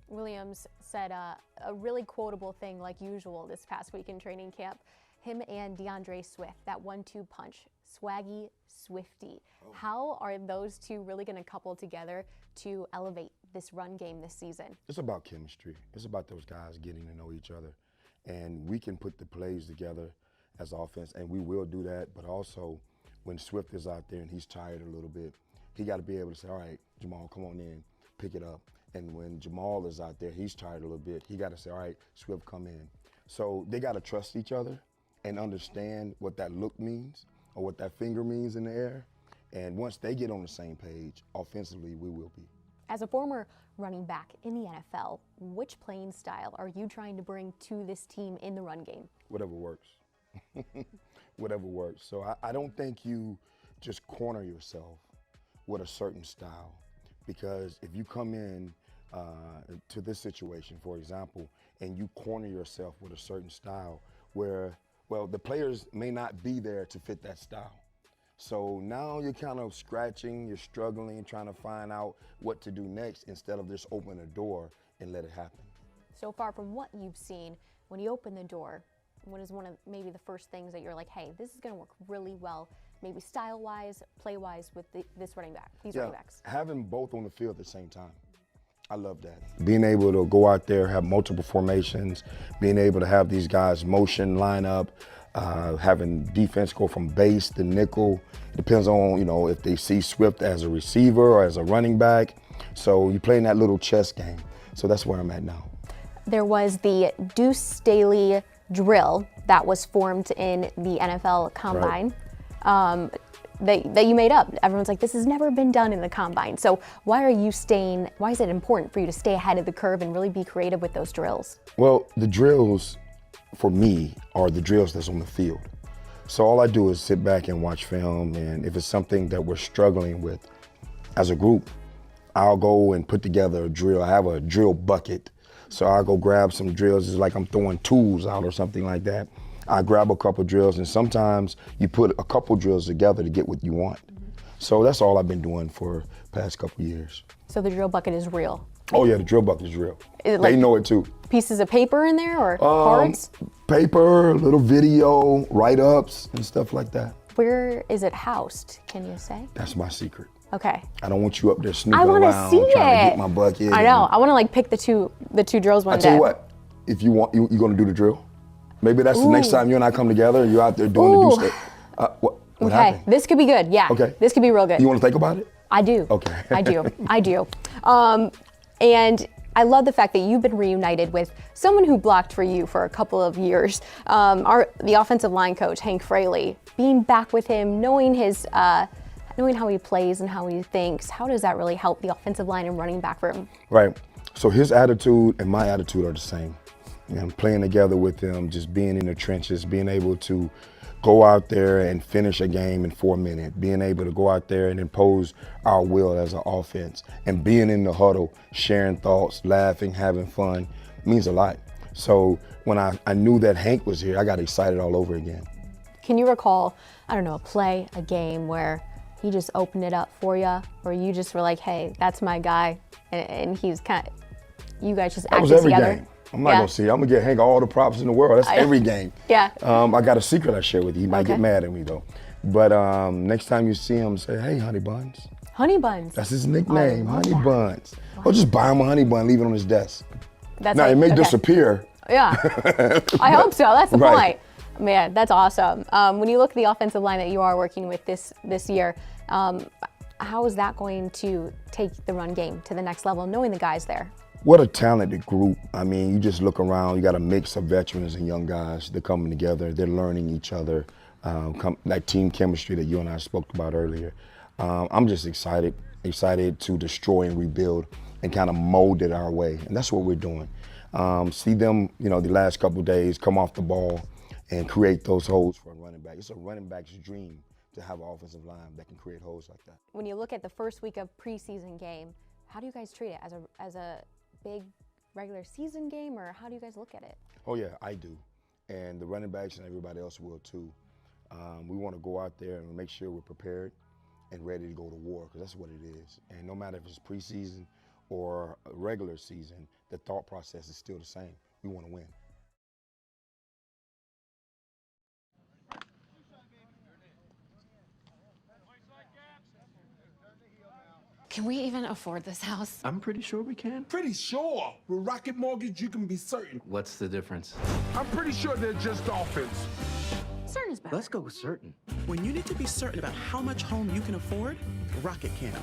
Williams said a really quotable thing like usual this past week in training camp. Him and DeAndre Swift, that 1-2 punch, Swaggy, Swifty. Oh. How are those two really going to couple together to elevate this run game this season? It's about chemistry. It's about those guys getting to know each other. And we can put the plays together as offense, and we will do that. But also, when Swift is out there and he's tired a little bit, he got to be able to say, all right, Jamal, come on in, pick it up. And when Jamal is out there, he's tired a little bit, he got to say, all right, Swift, come in. So they got to trust each other and understand what that look means or what that finger means in the air. And once they get on the same page, offensively, we will be. As a former running back in the NFL, which playing style are you trying to bring to this team in the run game? Whatever works. Whatever works. So I don't think you just corner yourself with a certain style, because if you come in to this situation, for example, and you corner yourself with a certain style where, well, the players may not be there to fit that style. So now you're kind of scratching, you're struggling, trying to find out what to do next instead of just open a door and let it happen. So far from what you've seen, when you open the door, what is one of maybe the first things that you're like, hey, this is going to work really well, maybe style-wise, play-wise with these running backs? Having both on the field at the same time. I love that. Being able to go out there, have multiple formations, being able to have these guys motion, line up, having defense go from base to nickel. It depends on, if they see Swift as a receiver or as a running back. So you're playing that little chess game. So that's where I'm at now. There was the Duce Staley drill that was formed in the NFL Combine. Right. that you made up. Everyone's like, this has never been done in the combine. So why is it important for you to stay ahead of the curve and really be creative with those drills? Well, the drills for me are the drills that's on the field. So all I do is sit back and watch film, and if it's something that we're struggling with as a group, I'll go and put together a drill. I have a drill bucket. So I'll go grab some drills. It's like I'm throwing tools out or something like that. I grab a couple drills, and sometimes you put a couple drills together to get what you want. So that's all I've been doing for the past couple years. So the drill bucket is real? Oh yeah, the drill bucket is real. Is it like they know it too. Pieces of paper in there or cards? Paper, little video, write-ups, and stuff like that. Where is it housed, can you say? That's my secret. Okay. I don't want you up there snooping I want to around see trying it. to get my bucket. I know. I want to like pick the two drills one day. I tell you what, if you want, you're gonna do the drill. Maybe that's the next time you and I come together and you're out there doing the Duce. What happened? This could be good. Yeah. Okay. This could be real good. You want to think about it? I do. Okay. I do. I do. And I love the fact that you've been reunited with someone who blocked for you for a couple of years. The offensive line coach, Hank Fraley, being back with him, knowing how he plays and how he thinks. How does that really help the offensive line and running back room? Right. So his attitude and my attitude are the same. And playing together with him, just being in the trenches, being able to go out there and finish a game in 4 minutes, being able to go out there and impose our will as an offense, and being in the huddle, sharing thoughts, laughing, having fun, means a lot. So when I knew that Hank was here, I got excited all over again. Can you recall, I don't know, a play, a game where he just opened it up for you, or you just were like, hey, that's my guy, and he's kind of, you guys just acted together? That was every game. I'm not gonna see it. I'm gonna get Hank all the props in the world. That's every game. Yeah. I got a secret I share with you. He might get mad at me though. But next time you see him, say, hey, Honey Buns. Honey Buns. That's his nickname, Honey Buns. Or just buy him a honey bun, leave it on his desk. That's it may disappear. Yeah. I hope so. That's the point. Man, that's awesome. When you look at the offensive line that you are working with this year, how is that going to take the run game to the next level, knowing the guys there? What a talented group. I mean, you just look around, you got a mix of veterans and young guys. They're coming together, they're learning each other, that team chemistry that you and I spoke about earlier. I'm just excited to destroy and rebuild and kind of mold it our way. And that's what we're doing. See them, the last couple of days come off the ball and create those holes for a running back. It's a running back's dream to have an offensive line that can create holes like that. When you look at the first week of preseason game, how do you guys treat it as a big regular season game, or how do you guys look at it? Oh yeah, I do. And the running backs and everybody else will too. We want to go out there and make sure we're prepared and ready to go to war, because that's what it is. And no matter if it's preseason or a regular season, the thought process is still the same. We want to win. Can we even afford this house? I'm pretty sure we can. Pretty sure. With Rocket Mortgage, you can be certain. What's the difference? I'm pretty sure they're just dolphins. Certain is better. Let's go with certain. When you need to be certain about how much home you can afford, Rocket can.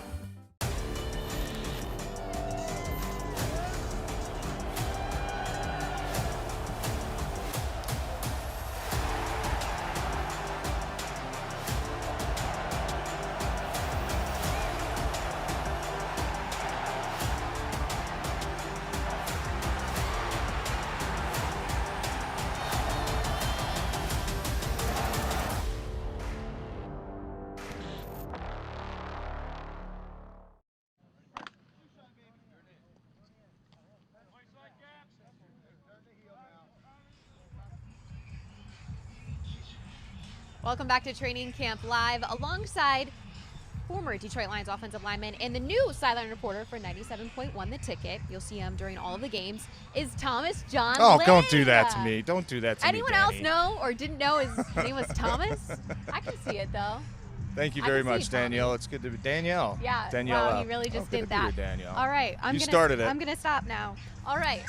Welcome back to Training Camp Live alongside former Detroit Lions offensive lineman and the new sideline reporter for 97.1 The Ticket. You'll see him during all of the games. Is Thomas John Oh, Lynn. don't do that to me. Don't do that to Anyone me, else Danny. know or didn't know his name was Thomas? I can see it though. Thank you very much, Danielle. It's good to be Danielle. Yeah, Danielle. wow, you really just did good that. To be here, Danielle. All right, You started it. I'm gonna stop now. All right,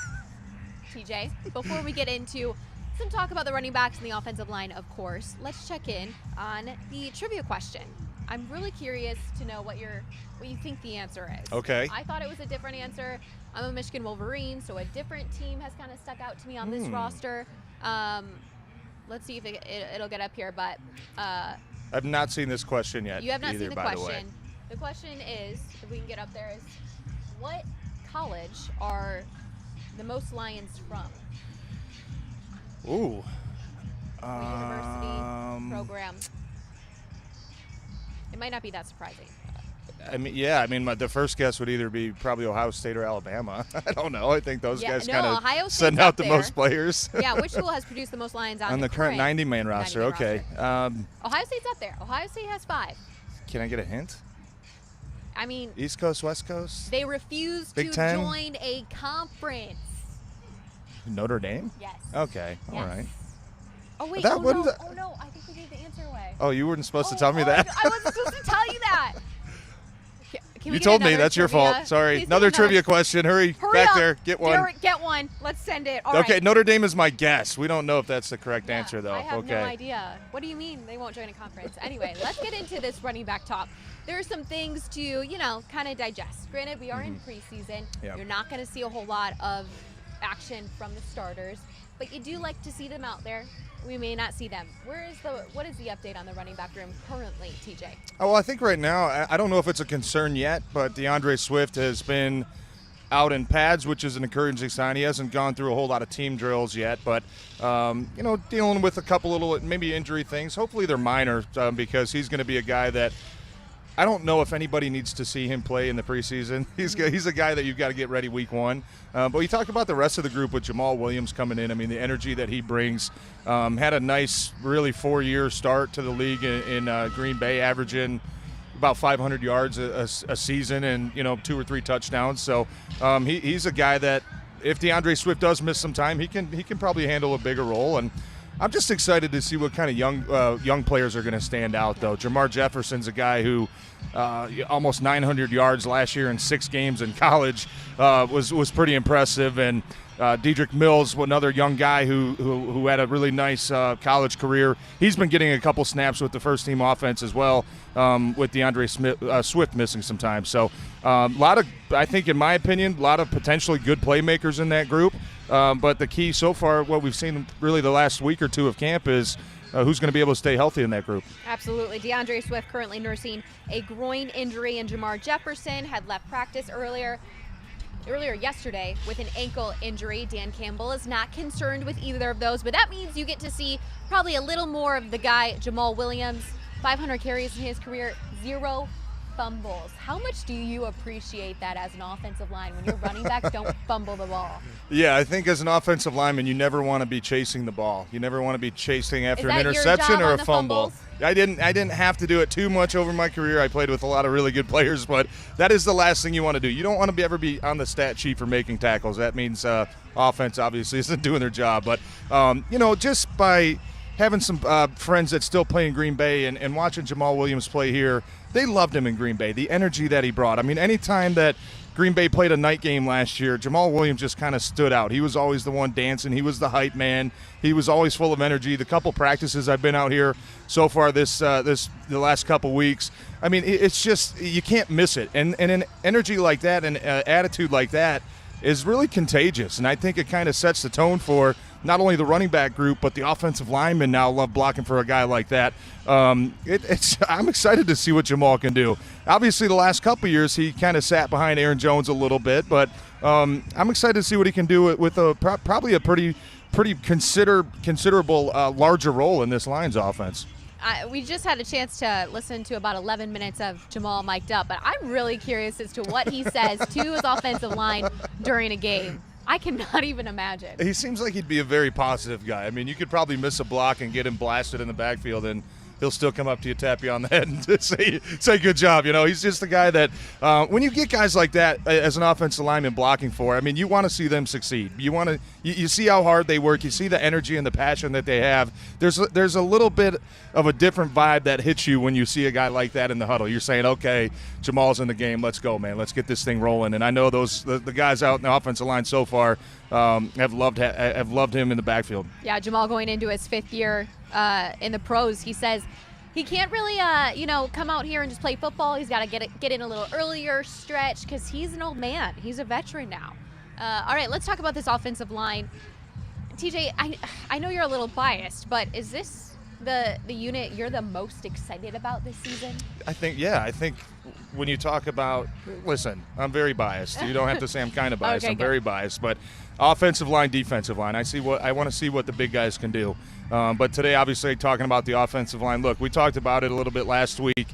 TJ, before we get into some talk about the running backs and the offensive line, of course, let's check in on the trivia question. I'm really curious to know what you think the answer is. Okay. I thought it was a different answer. I'm a Michigan Wolverine, so a different team has kind of stuck out to me on this roster. Let's see if it'll get up here, but I've not seen this question yet. You have not either, seen the by question. The question is, if we can get up there, is what college are the most Lions from? Ooh. What university, program? It might not be that surprising. I mean, yeah. I mean, the first guess would either be probably Ohio State or Alabama. I don't know. I think those guys kind of send out the most players. Yeah, which school has produced the most Lions on the current 90-man roster? Okay. Ohio State's up there. Ohio State has 5. Can I get a hint? I mean, East Coast, West Coast? They refuse to Big Ten? join a conference. Notre Dame? Yes. Okay. Yes. All right. Oh, wait. That Oh, no. I think we gave the answer away. Oh, you weren't supposed to tell me that? I wasn't supposed to tell you that. Can we You get told me. another That's your trivia? fault. Sorry. Please Another get trivia question. Hurry back up. there. Get one. Get one. Let's send it. All Okay, right. Notre Dame is my guess. We don't know if that's the correct answer, though. I have okay. no idea. What do you mean they won't join a conference? Anyway, let's get into this running back talk. There are some things to, kind of digest. Granted, we are in preseason. Yep. You're not going to see a whole lot of action from the starters, but you do like to see them out there. We may not see them. What is the update on the running back room currently, TJ? Oh, well, I think right now, I don't know if it's a concern yet, but DeAndre Swift has been out in pads, which is an encouraging sign. He hasn't gone through a whole lot of team drills yet, but, dealing with a couple little maybe injury things. Hopefully they're minor because he's going to be a guy that I don't know if anybody needs to see him play in the preseason. He's a guy that you've got to get ready week 1. But we talked about the rest of the group with Jamaal Williams coming in. I mean, the energy that he brings. Had a nice, really 4-year start to the league in Green Bay, averaging about 500 yards a season and, 2 or 3 touchdowns. So he's a guy that if DeAndre Swift does miss some time, he can probably handle a bigger role. And I'm just excited to see what kind of young players are going to stand out, though. Jamar Jefferson's a guy who almost 900 yards last year in 6 games in college was pretty impressive. And Dedrick Mills, another young guy who had a really nice college career. He's been getting a couple snaps with the first-team offense as well, with DeAndre Swift missing some time. So I think, in my opinion, a lot of potentially good playmakers in that group. But the key so far, what we've seen really the last week or two of camp is who's going to be able to stay healthy in that group. Absolutely. DeAndre Swift currently nursing a groin injury, and Jamar Jefferson had left practice earlier yesterday with an ankle injury. Dan Campbell is not concerned with either of those, but that means you get to see probably a little more of the guy, Jamal Williams. 500 carries in his career, 0 fumbles. How much do you appreciate that as an offensive line when your running backs don't fumble the ball? Yeah, I think as an offensive lineman, you never want to be chasing the ball. You never want to be chasing after an interception or a fumble. I didn't have to do it too much over my career. I played with a lot of really good players, but that is the last thing you want to do. You don't want to ever be on the stat sheet for making tackles. That means offense obviously isn't doing their job. But, just by having some friends that still play in Green Bay and watching Jamaal Williams play here, they loved him in Green Bay, the energy that he brought. I mean, anytime that Green Bay played a night game last year, Jamaal Williams just kind of stood out. He was always the one dancing. He was the hype man. He was always full of energy. The couple practices I've been out here so far the last couple weeks, I mean, it's just you can't miss it. And an energy like that and attitude like that is really contagious. And I think it kind of sets the tone for not only the running back group, but the offensive linemen now love blocking for a guy like that. I'm excited to see what Jamaal can do. Obviously, the last couple of years, he kind of sat behind Aaron Jones a little bit, but I'm excited to see what he can do with probably a pretty considerable larger role in this Lions offense. We just had a chance to listen to about 11 minutes of Jamaal mic'd up, but I'm really curious as to what he says to his offensive line during a game. I cannot even imagine. He seems like he'd be a very positive guy. I mean, you could probably miss a block and get him blasted in the backfield, and he'll still come up to you, tap you on the head, and say good job. He's just the guy that when you get guys like that as an offensive lineman blocking for, I mean, you want to see them succeed. You see how hard they work. You see the energy and the passion that they have. There's a little bit of a different vibe that hits you when you see a guy like that in the huddle. You're saying, okay, Jamal's in the game. Let's go, man. Let's get this thing rolling. And I know the guys out in the offensive line so far have loved him in the backfield. Yeah, Jamaal going into his 5th year in the pros, he says he can't really, come out here and just play football. He's got to get in a little earlier stretch because he's an old man. He's a veteran now. All right, let's talk about this offensive line. TJ, I know you're a little biased, but is this the unit you're the most excited about this season? I think when you talk about, listen, I'm very biased. You don't have to say I'm kind of biased. Okay, I'm good. very biased. But offensive line, defensive line, I want to see what the big guys can do. But today, obviously, talking about the offensive line, look, we talked about it a little bit last week.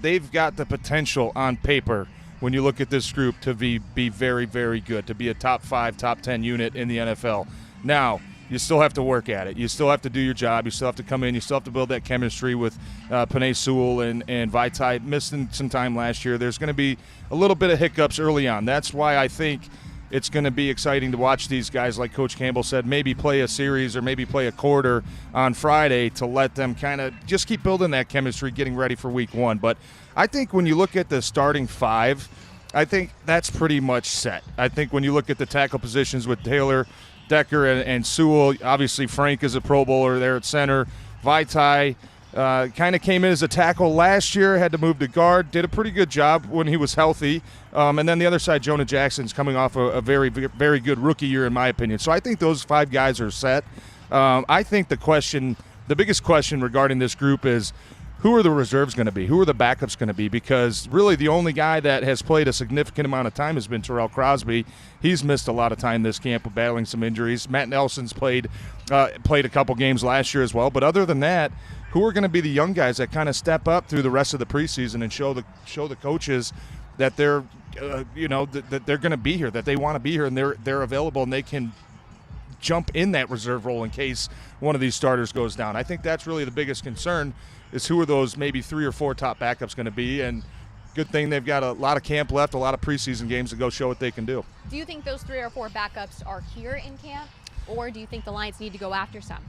They've got the potential on paper, when you look at this group, to be very, very good, to be a top 5, top 10 unit in the NFL. Now, you still have to work at it. You still have to do your job. You still have to come in. You still have to build that chemistry with Penei Sewell and Vaitai missing some time last year. There's going to be a little bit of hiccups early on. That's why I think it's going to be exciting to watch these guys, like Coach Campbell said, maybe play a series or maybe play a quarter on Friday to let them kind of just keep building that chemistry, getting ready for week 1. But I think when you look at the starting 5, I think that's pretty much set. I think when you look at the tackle positions with Taylor, Decker, and Sewell, obviously Frank is a Pro Bowler there at center. Vaitai kind of came in as a tackle last year, had to move to guard, did a pretty good job when he was healthy. And then the other side, Jonah Jackson's coming off a very, very good rookie year, in my opinion. So I think those 5 guys are set. I think the biggest question regarding this group is, who are the reserves going to be? Who are the backups going to be? Because really the only guy that has played a significant amount of time has been Terrell Crosby. He's missed a lot of time this camp with battling some injuries. Matt Nelson's played a couple games last year as well. But other than that, who are going to be the young guys that kind of step up through the rest of the preseason and show the coaches that they're that they're going to be here, that they want to be here, and they're available and they can jump in that reserve role in case one of these starters goes down. I think that's really the biggest concern, is who are those maybe 3 or 4 top backups going to be. And good thing they've got a lot of camp left, a lot of preseason games to go show what they can do. Do you think those 3 or 4 backups are here in camp, or do you think the Lions need to go after some?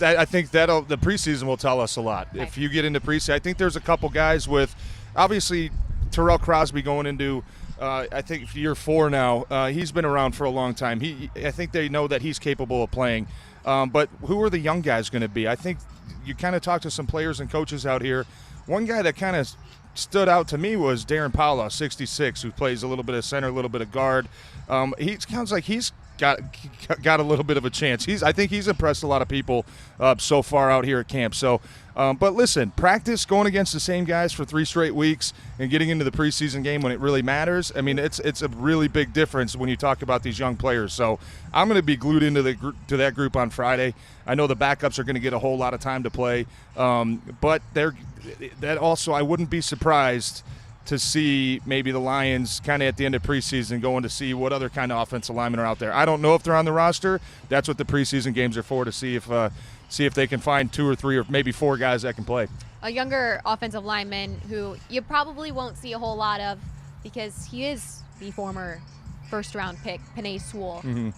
I think the preseason will tell us a lot. Okay. If you get into preseason, I think there's a couple guys with, obviously, Terrell Crosby going into I think year 4 now. He's been around for a long time. I think they know that he's capable of playing. But who are the young guys going to be? I think you kind of talk to some players and coaches out here. One guy that kind of stood out to me was Darren Paula, 66, who plays a little bit of center, a little bit of guard. He sounds like he's got a little bit of a chance. I think he's impressed a lot of people so far out here at camp. So, but listen, practice going against the same guys for 3 straight weeks and getting into the preseason game when it really matters. I mean, it's a really big difference when you talk about these young players. So I'm going to be glued into that group on Friday. I know the backups are going to get a whole lot of time to play, but that also I wouldn't be surprised to see maybe the Lions kind of at the end of preseason going to see what other kind of offensive linemen are out there. I don't know if they're on the roster. That's what the preseason games are for, to see if they can find 2 or 3 or maybe 4 guys that can play. A younger offensive lineman who you probably won't see a whole lot of because he is the former first-round pick, Penei Sewell. Mm-hmm.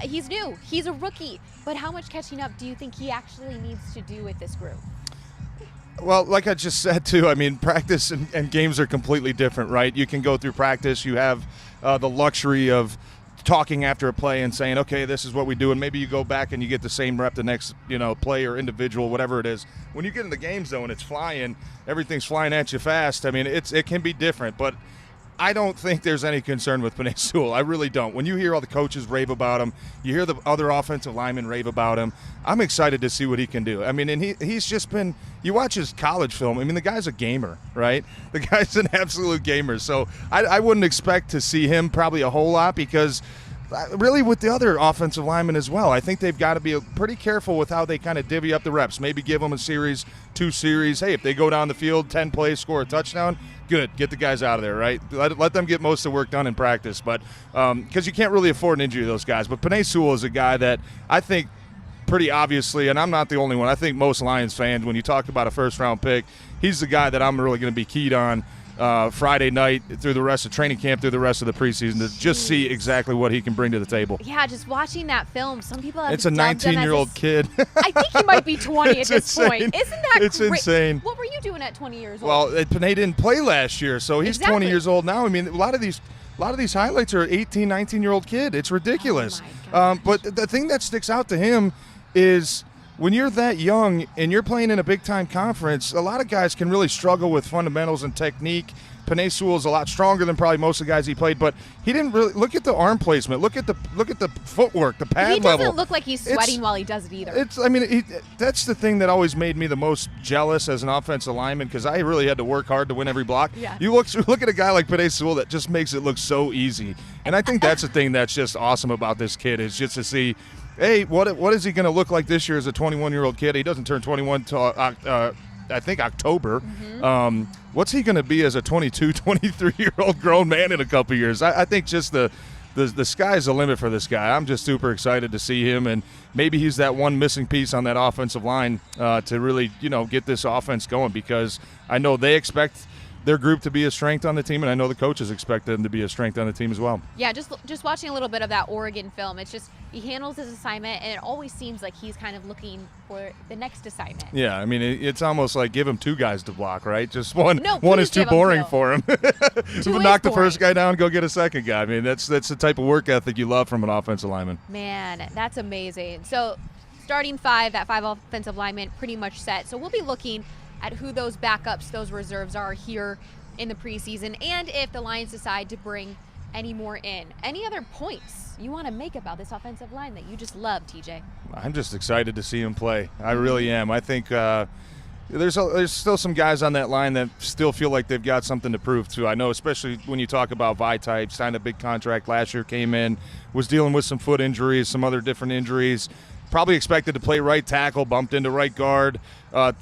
He's new. He's a rookie. But how much catching up do you think he actually needs to do with this group? Well, like I just said, too, I mean, practice and games are completely different, right? You can go through practice. You have the luxury of talking after a play and saying, okay, this is what we do, and maybe you go back and you get the same rep the next, play or individual, whatever it is. When you get in the games, though, and it's flying, everything's flying at you fast, I mean, it can be different, but I don't think there's any concern with Penei Sewell. I really don't. When you hear all the coaches rave about him, you hear the other offensive linemen rave about him, I'm excited to see what he can do. I mean, and he's just been – you watch his college film, I mean, the guy's a gamer, right? The guy's an absolute gamer. So I wouldn't expect to see him probably a whole lot because really with the other offensive linemen as well, I think they've got to be pretty careful with how they kind of divvy up the reps. Maybe give them a series, 2 series. Hey, if they go down the field, 10 plays, score a touchdown – good. Get the guys out of there, right? Let them get most of the work done in practice. But because you can't really afford an injury to those guys. But Penei Sewell is a guy that I think pretty obviously, and I'm not the only one, I think most Lions fans, when you talk about a first-round pick, he's the guy that I'm really going to be keyed on Friday night through the rest of training camp, through the rest of the preseason, to just see exactly what he can bring to the table. Yeah, just watching that film, some people have It's a 19-year-old kid. I think he might be 20 at this point. Isn't that It's great? insane. What were you doing at 20 years old? Well, Penei didn't play last year, so he's Exactly. 20 years old now. I mean, a lot of these highlights are 18, 19-year-old kid. It's ridiculous. But the thing that sticks out to him is when you're that young and you're playing in a big-time conference, a lot of guys can really struggle with fundamentals and technique, Penei Sewell is a lot stronger than probably most of the guys he played, but he didn't really look at the arm placement. Look at the footwork, the pad level. He doesn't look like he's sweating while he does it either. That's the thing that always made me the most jealous as an offensive lineman, because I really had to work hard to win every block. Yeah. You look at a guy like Penei Sewell that just makes it look so easy, and I think that's the thing that's just awesome about this kid, is just to see, hey, what is he going to look like this year as a 21-year-old kid? He doesn't turn 21 until I think October. Mm-hmm. What's he going to be as a 22, 23-year-old grown man in a couple years? I think just the sky's the limit for this guy. I'm just super excited to see him, and maybe he's that one missing piece on that offensive line to really, get this offense going, because I know they expect their group to be a strength on the team, and I know the coaches expect them to be a strength on the team as well. Yeah, just watching a little bit of that Oregon film, it's just he handles his assignment, and it always seems like he's kind of looking for the next assignment. Yeah, I mean, it's almost like give him two guys to block, right? Just one. No, one is too boring for him. Knock the boring. first guy down, go get a second guy. I mean, that's the type of work ethic you love from an offensive lineman. Man, that's amazing. So starting that 5 offensive linemen pretty much set. So we'll be looking at who those backups, those reserves are here in the preseason, and if the Lions decide to bring any more in. Any other points you want to make about this offensive line that you just love, TJ? I'm just excited to see him play. I really am. I think there's still some guys on that line that still feel like they've got something to prove to. I know, especially when you talk about Vi-Type, signed a big contract last year, came in, was dealing with some foot injuries, some other different injuries. Probably expected to play right tackle, bumped into right guard,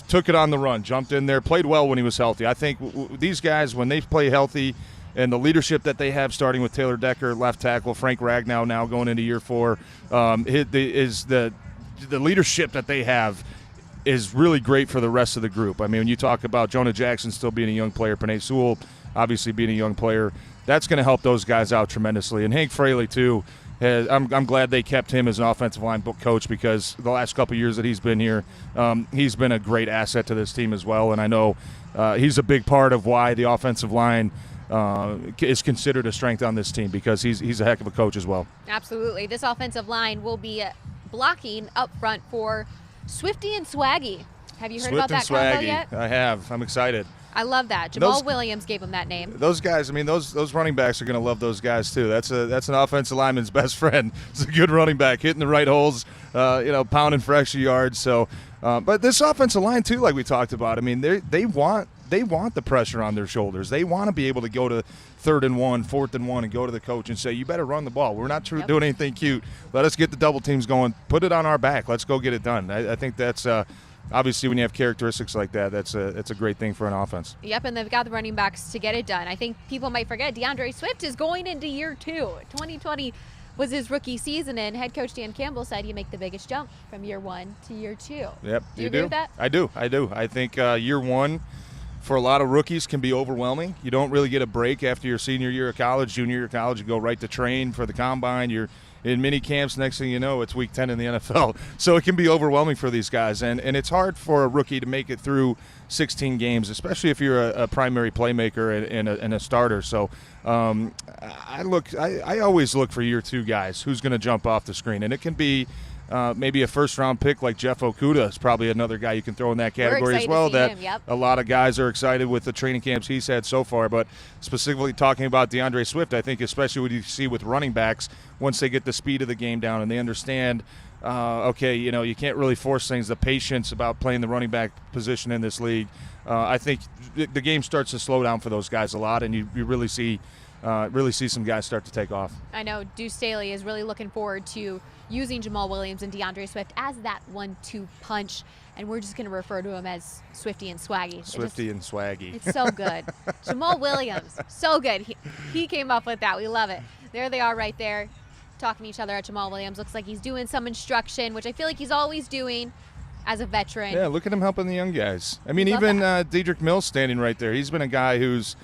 took it on the run, jumped in there, played well when he was healthy. I think these guys, when they play healthy, and the leadership that they have, starting with Taylor Decker, left tackle, Frank Ragnow now going into year 4, the leadership that they have is really great for the rest of the group. I mean, when you talk about Jonah Jackson still being a young player, Penei Sewell obviously being a young player, that's going to help those guys out tremendously. And Hank Fraley, too. I'm glad they kept him as an offensive line coach, because the last couple of years that he's been here, he's been a great asset to this team as well. And I know he's a big part of why the offensive line is considered a strength on this team, because he's a heck of a coach as well. Absolutely. This offensive line will be blocking up front for Swifty and Swaggy. Have you heard about that combo yet? I have. I'm excited. I love that. Jamal Williams gave him that name. Those guys, I mean, those running backs are going to love those guys too. That's an offensive lineman's best friend. It's a good running back, hitting the right holes, pounding for extra yards. So, but this offensive line too, like we talked about, I mean, they want the pressure on their shoulders. They want to be able to go to 3rd and 1, 4th and 1, and go to the coach and say, you better run the ball. We're not doing anything cute. Let us get the double teams going. Put it on our back. Let's go get it done. I think that's obviously, when you have characteristics like that, that's a great thing for an offense. Yep, and they've got the running backs to get it done. I think people might forget DeAndre Swift is going into year 2. 2020 was his rookie season, and head coach Dan Campbell said you make the biggest jump from year 1 to year 2. Yep, do you agree with that? I do. I think year 1 for a lot of rookies can be overwhelming. You don't really get a break after your senior year of college, junior year of college. You go right to train for the combine. You're in mini camps. Next thing you know, it's week 10 in the NFL. So it can be overwhelming for these guys. And it's hard for a rookie to make it through 16 games, especially if you're a primary playmaker and a starter. So I always look for year 2 guys who's going to jump off the screen. And it can be maybe a first-round pick like Jeff Okudah is probably another guy you can throw in that category as well. A lot of guys are excited with the training camps he's had so far. But specifically talking about DeAndre Swift, I think especially what you see with running backs, once they get the speed of the game down and they understand, you can't really force things, the patience about playing the running back position in this league, I think the game starts to slow down for those guys a lot, and you really see some guys start to take off. I know Duce Staley is really looking forward to using Jamal Williams and DeAndre Swift as that 1-2 punch, and we're just going to refer to him as Swifty and Swaggy. Swifty and Swaggy. It's so good. Jamal Williams, so good. He came up with that. We love it. There they are right there, talking to each other at Jamal Williams. Looks like he's doing some instruction, which I feel like he's always doing as a veteran. Yeah, look at him helping the young guys. I mean, even Dedrick Mills standing right there. He's been a guy who's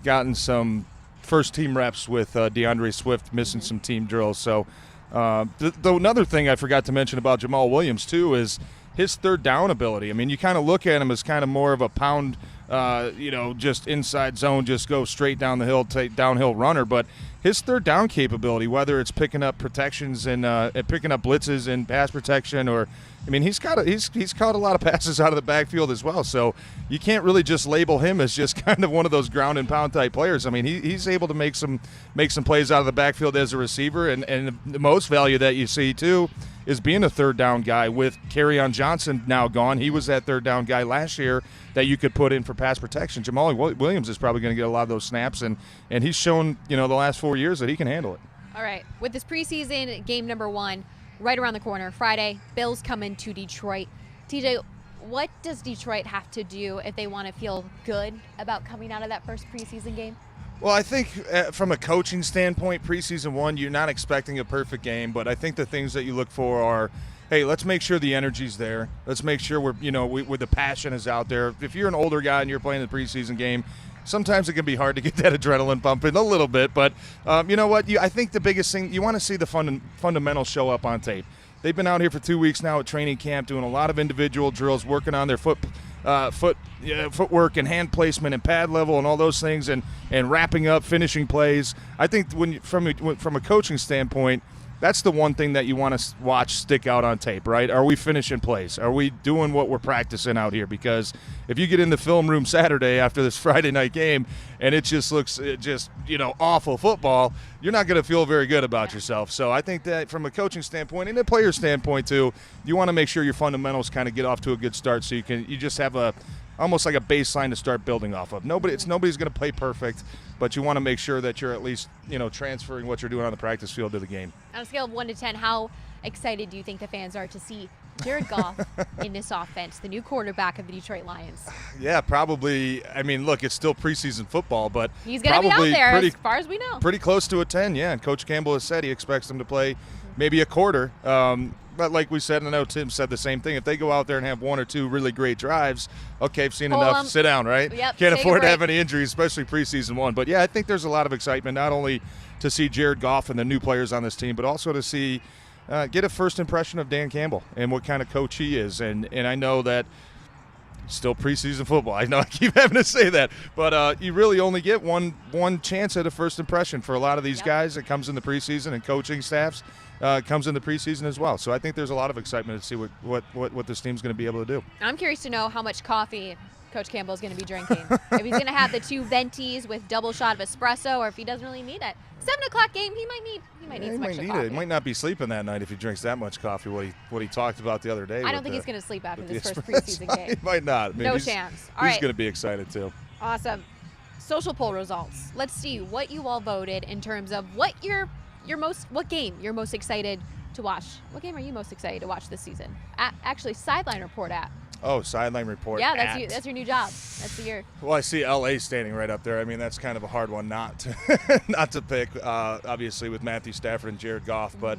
gotten some first-team reps with DeAndre Swift missing some team drills. So another thing I forgot to mention about Jamal Williams, too, is his third down ability. I mean, you kind of look at him as kind of more of a pound, just inside zone, just go straight down the hill, downhill runner. But his third down capability, whether it's picking up protections and picking up blitzes and pass protection, or I mean, he's caught a lot of passes out of the backfield as well. So you can't really just label him as just kind of one of those ground and pound type players. I mean, he's able to make some plays out of the backfield as a receiver, and the most value that you see too is being a third down guy with Kerryon Johnson now gone. He was that third down guy last year that you could put in for pass protection. Jamaal Williams is probably going to get a lot of those snaps, and he's shown, the last 4 years that he can handle it. All right, with this preseason game number 1 right around the corner, Friday, Bills come into Detroit. TJ, what does Detroit have to do if they want to feel good about coming out of that first preseason game? Well, I think from a coaching standpoint, preseason 1, you're not expecting a perfect game, but I think the things that you look for are, hey, let's make sure the energy's there. Let's make sure where the passion is out there. If you're an older guy and you're playing the preseason game, sometimes it can be hard to get that adrenaline pumping a little bit. But you know what? I think the biggest thing, you want to see the fundamentals show up on tape. They've been out here for 2 weeks now at training camp doing a lot of individual drills, working on their footwork and hand placement and pad level and all those things, and wrapping up, finishing plays. I think from a coaching standpoint, that's the one thing that you want to watch stick out on tape, right? Are we finishing plays? Are we doing what we're practicing out here? Because if you get in the film room Saturday after this Friday night game and it just looks awful football, you're not going to feel very good about yourself. So I think that from a coaching standpoint and a player standpoint too, you want to make sure your fundamentals kind of get off to a good start, so you just have almost like a baseline to start building off of. Nobody's going to play perfect, but you want to make sure that you're at least, transferring what you're doing on the practice field to the game. On a scale of 1 to 10, how excited do you think the fans are to see Jared Goff in this offense, the new quarterback of the Detroit Lions? Yeah, probably. I mean, look, it's still preseason football, but he's going to be out there as far as we know. Pretty close to a 10, yeah. And Coach Campbell has said he expects them to play maybe a quarter. But like we said, and I know Tim said the same thing, if they go out there and have 1 or 2 really great drives, okay, I've seen enough. Sit down, right? Yep, can't afford to have any injuries, especially preseason 1. But, yeah, I think there's a lot of excitement, not only to see Jared Goff and the new players on this team, but also to see get a first impression of Dan Campbell and what kind of coach he is. And I know that it's still preseason football. I know I keep having to say that. But you really only get one chance at a first impression for a lot of these guys. It comes in the preseason, and coaching staffs comes in the preseason as well. So I think there's a lot of excitement to see what this team's going to be able to do. I'm curious to know how much coffee Coach Campbell's going to be drinking. If he's going to have the 2 ventis with double shot of espresso, or if he doesn't really need it. 7 o'clock game, he might need some extra coffee. He might not be sleeping that night if he drinks that much coffee. What he talked about the other day. I don't think he's going to sleep after this first preseason game. He might not. I mean, no chance. All right. He's going to be excited too. Awesome. Social poll results. Let's see what you all voted in terms of what game you're most excited to watch. What game are you most excited to watch this season? Actually, Sideline Report app. Oh, Sideline Report. Yeah, that's your new job. That's the year. Well, I see LA standing right up there. I mean, that's kind of a hard one not to pick, obviously, with Matthew Stafford and Jared Goff. But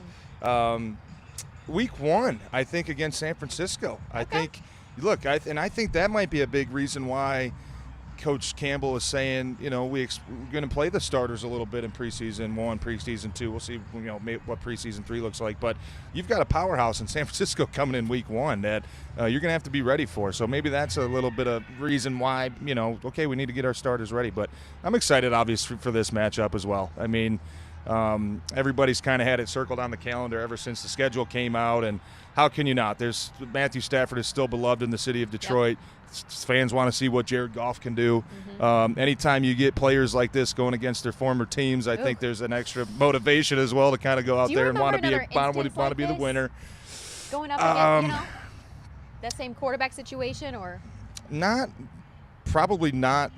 week 1, I think, against San Francisco. Okay. I think, look, I think that might be a big reason why Coach Campbell is saying, we're going to play the starters a little bit in preseason 1, preseason 2. We'll see, what preseason 3 looks like. But you've got a powerhouse in San Francisco coming in week 1 that you're going to have to be ready for. So maybe that's a little bit of reason why, okay, we need to get our starters ready. But I'm excited, obviously, for this matchup as well. I mean, everybody's kind of had it circled on the calendar ever since the schedule came out, and how can you not? Matthew Stafford is still beloved in the city of Detroit. Yep. Fans want to see what Jared Goff can do. Anytime you get players like this going against their former teams, I think there's an extra motivation as well to kind of go out there and want to be the winner. Going up against, that same quarterback situation, or probably not.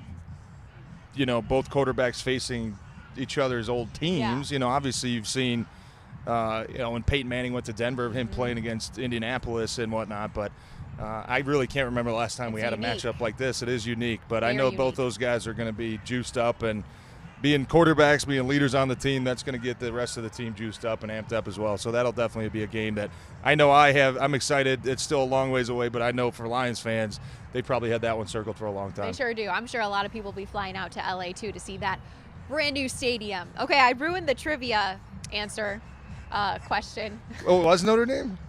Both quarterbacks facing each other's old teams. Yeah. Obviously you've seen, when Peyton Manning went to Denver, him playing against Indianapolis and whatnot, but. I really can't remember the last time we had a matchup like this. It is unique, but I know both those guys are going to be juiced up, and being quarterbacks, being leaders on the team, that's going to get the rest of the team juiced up and amped up as well. So that'll definitely be a game that I know I'm excited. It's still a long ways away, but I know for Lions fans, they probably had that one circled for a long time. They sure do. I'm sure a lot of people will be flying out to LA too to see that brand new stadium. Okay, I ruined the trivia answer question. Oh, it was Notre Dame?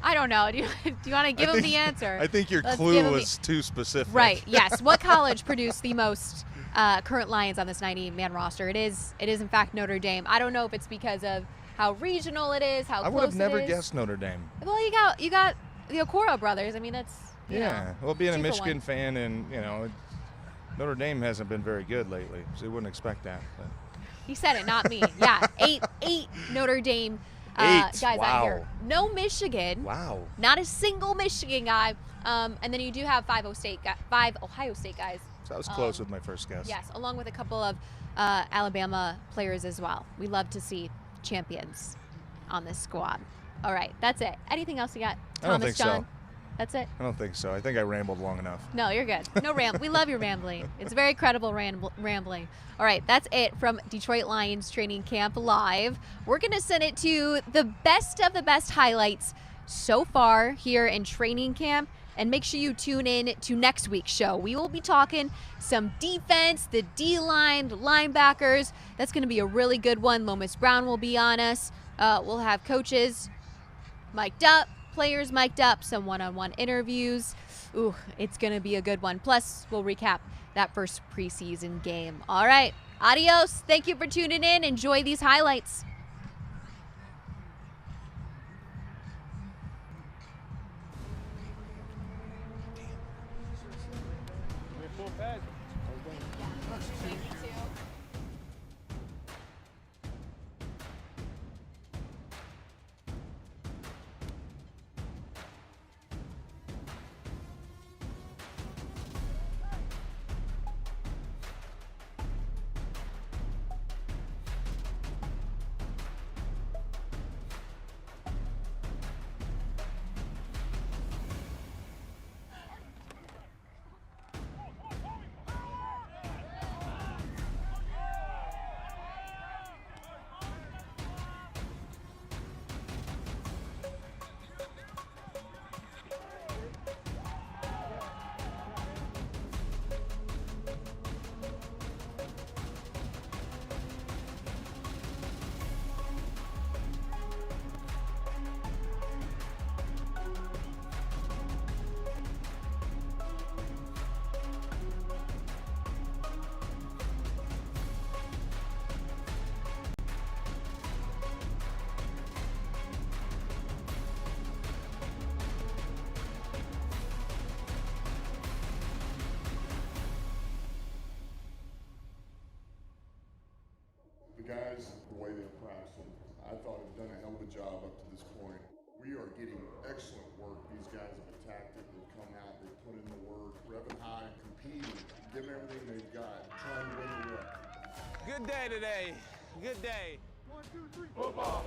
I don't know. Do you want to give him the answer? I think your clue was too specific. Right, yes. What college produced the most current Lions on this 90-man roster. It is in fact Notre Dame. I don't know if it's because of how regional it is, how close it is. I would have never guessed Notre Dame. Well, you got the Okoro brothers. I mean, that's Well, being a 2 for Michigan 1. fan, and Notre Dame hasn't been very good lately, so you wouldn't expect that. But. He said it, not me. Yeah, eight Notre Dame guys out here. No Michigan. Wow. Not a single Michigan guy. And then you do have 5 Ohio State guys. So I was close with my first guess. Yes, along with a couple of Alabama players as well. We love to see champions on this squad. All right, that's it. Anything else you got, Thomas, I don't think John? so. That's it? I don't think so. I think I rambled long enough. No, you're good. No we love your rambling. It's very credible rambling. All right, that's it from Detroit Lions Training Camp Live. We're going to send it to the best of the best highlights so far here in training camp. And make sure you tune in to next week's show. We will be talking some defense, the D-line, the linebackers. That's going to be a really good one. Lomas Brown will be on us. We'll have coaches mic'd up, players mic'd up, some one-on-one interviews. Ooh, it's going to be a good one. Plus, we'll recap that first preseason game. All right, adios. Thank you for tuning in. Enjoy these highlights. The guys, the way they practice, I thought have done a hell of a job up to this point. We are getting excellent work. These guys have attacked it, they've come out, they've put in the work, revving high, competing, giving everything they've got, trying to win the rep. Good day today. Good day. 1, 2, 3, football.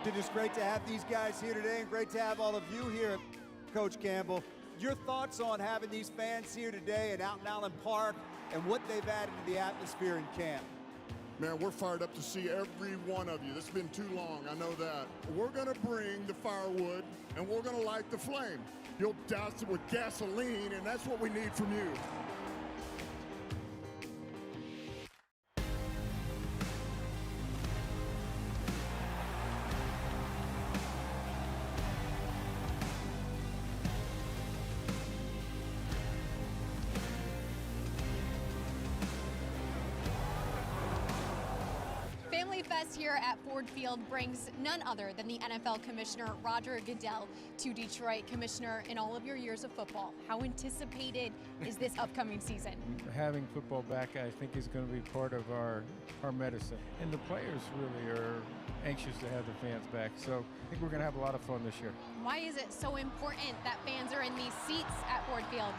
It is great to have these guys here today and great to have all of you here, Coach Campbell. Your thoughts on having these fans here today and out in Allen Park and what they've added to the atmosphere in camp? Man, we're fired up to see every one of you. This has been too long, I know that. We're gonna bring the firewood and we're gonna light the flame. You'll douse it with gasoline, and that's what we need from you. success here at Ford Field brings none other than the NFL Commissioner Roger Goodell to Detroit. Commissioner, in all of your years of football, how anticipated is this upcoming season? Having football back, I think, is going to be part of our medicine. And the players really are anxious to have the fans back. So I think we're going to have a lot of fun this year. Why is it so important that fans are in these seats at Ford Field?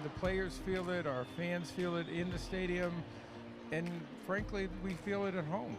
The players feel it, our fans feel it in the stadium, and frankly, we feel it at home.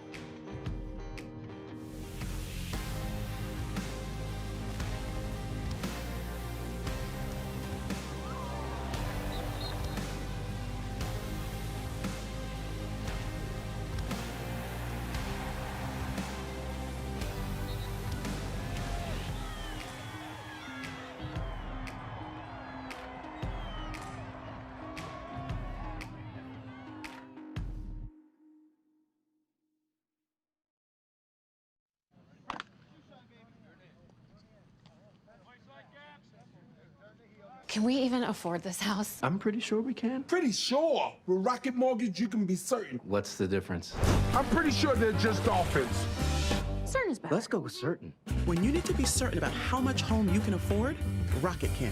Can we even afford this house? I'm pretty sure we can. Pretty sure. With Rocket Mortgage, you can be certain. What's the difference? I'm pretty sure they're just dolphins. Certain is better. Let's go with certain. When you need to be certain about how much home you can afford, Rocket can.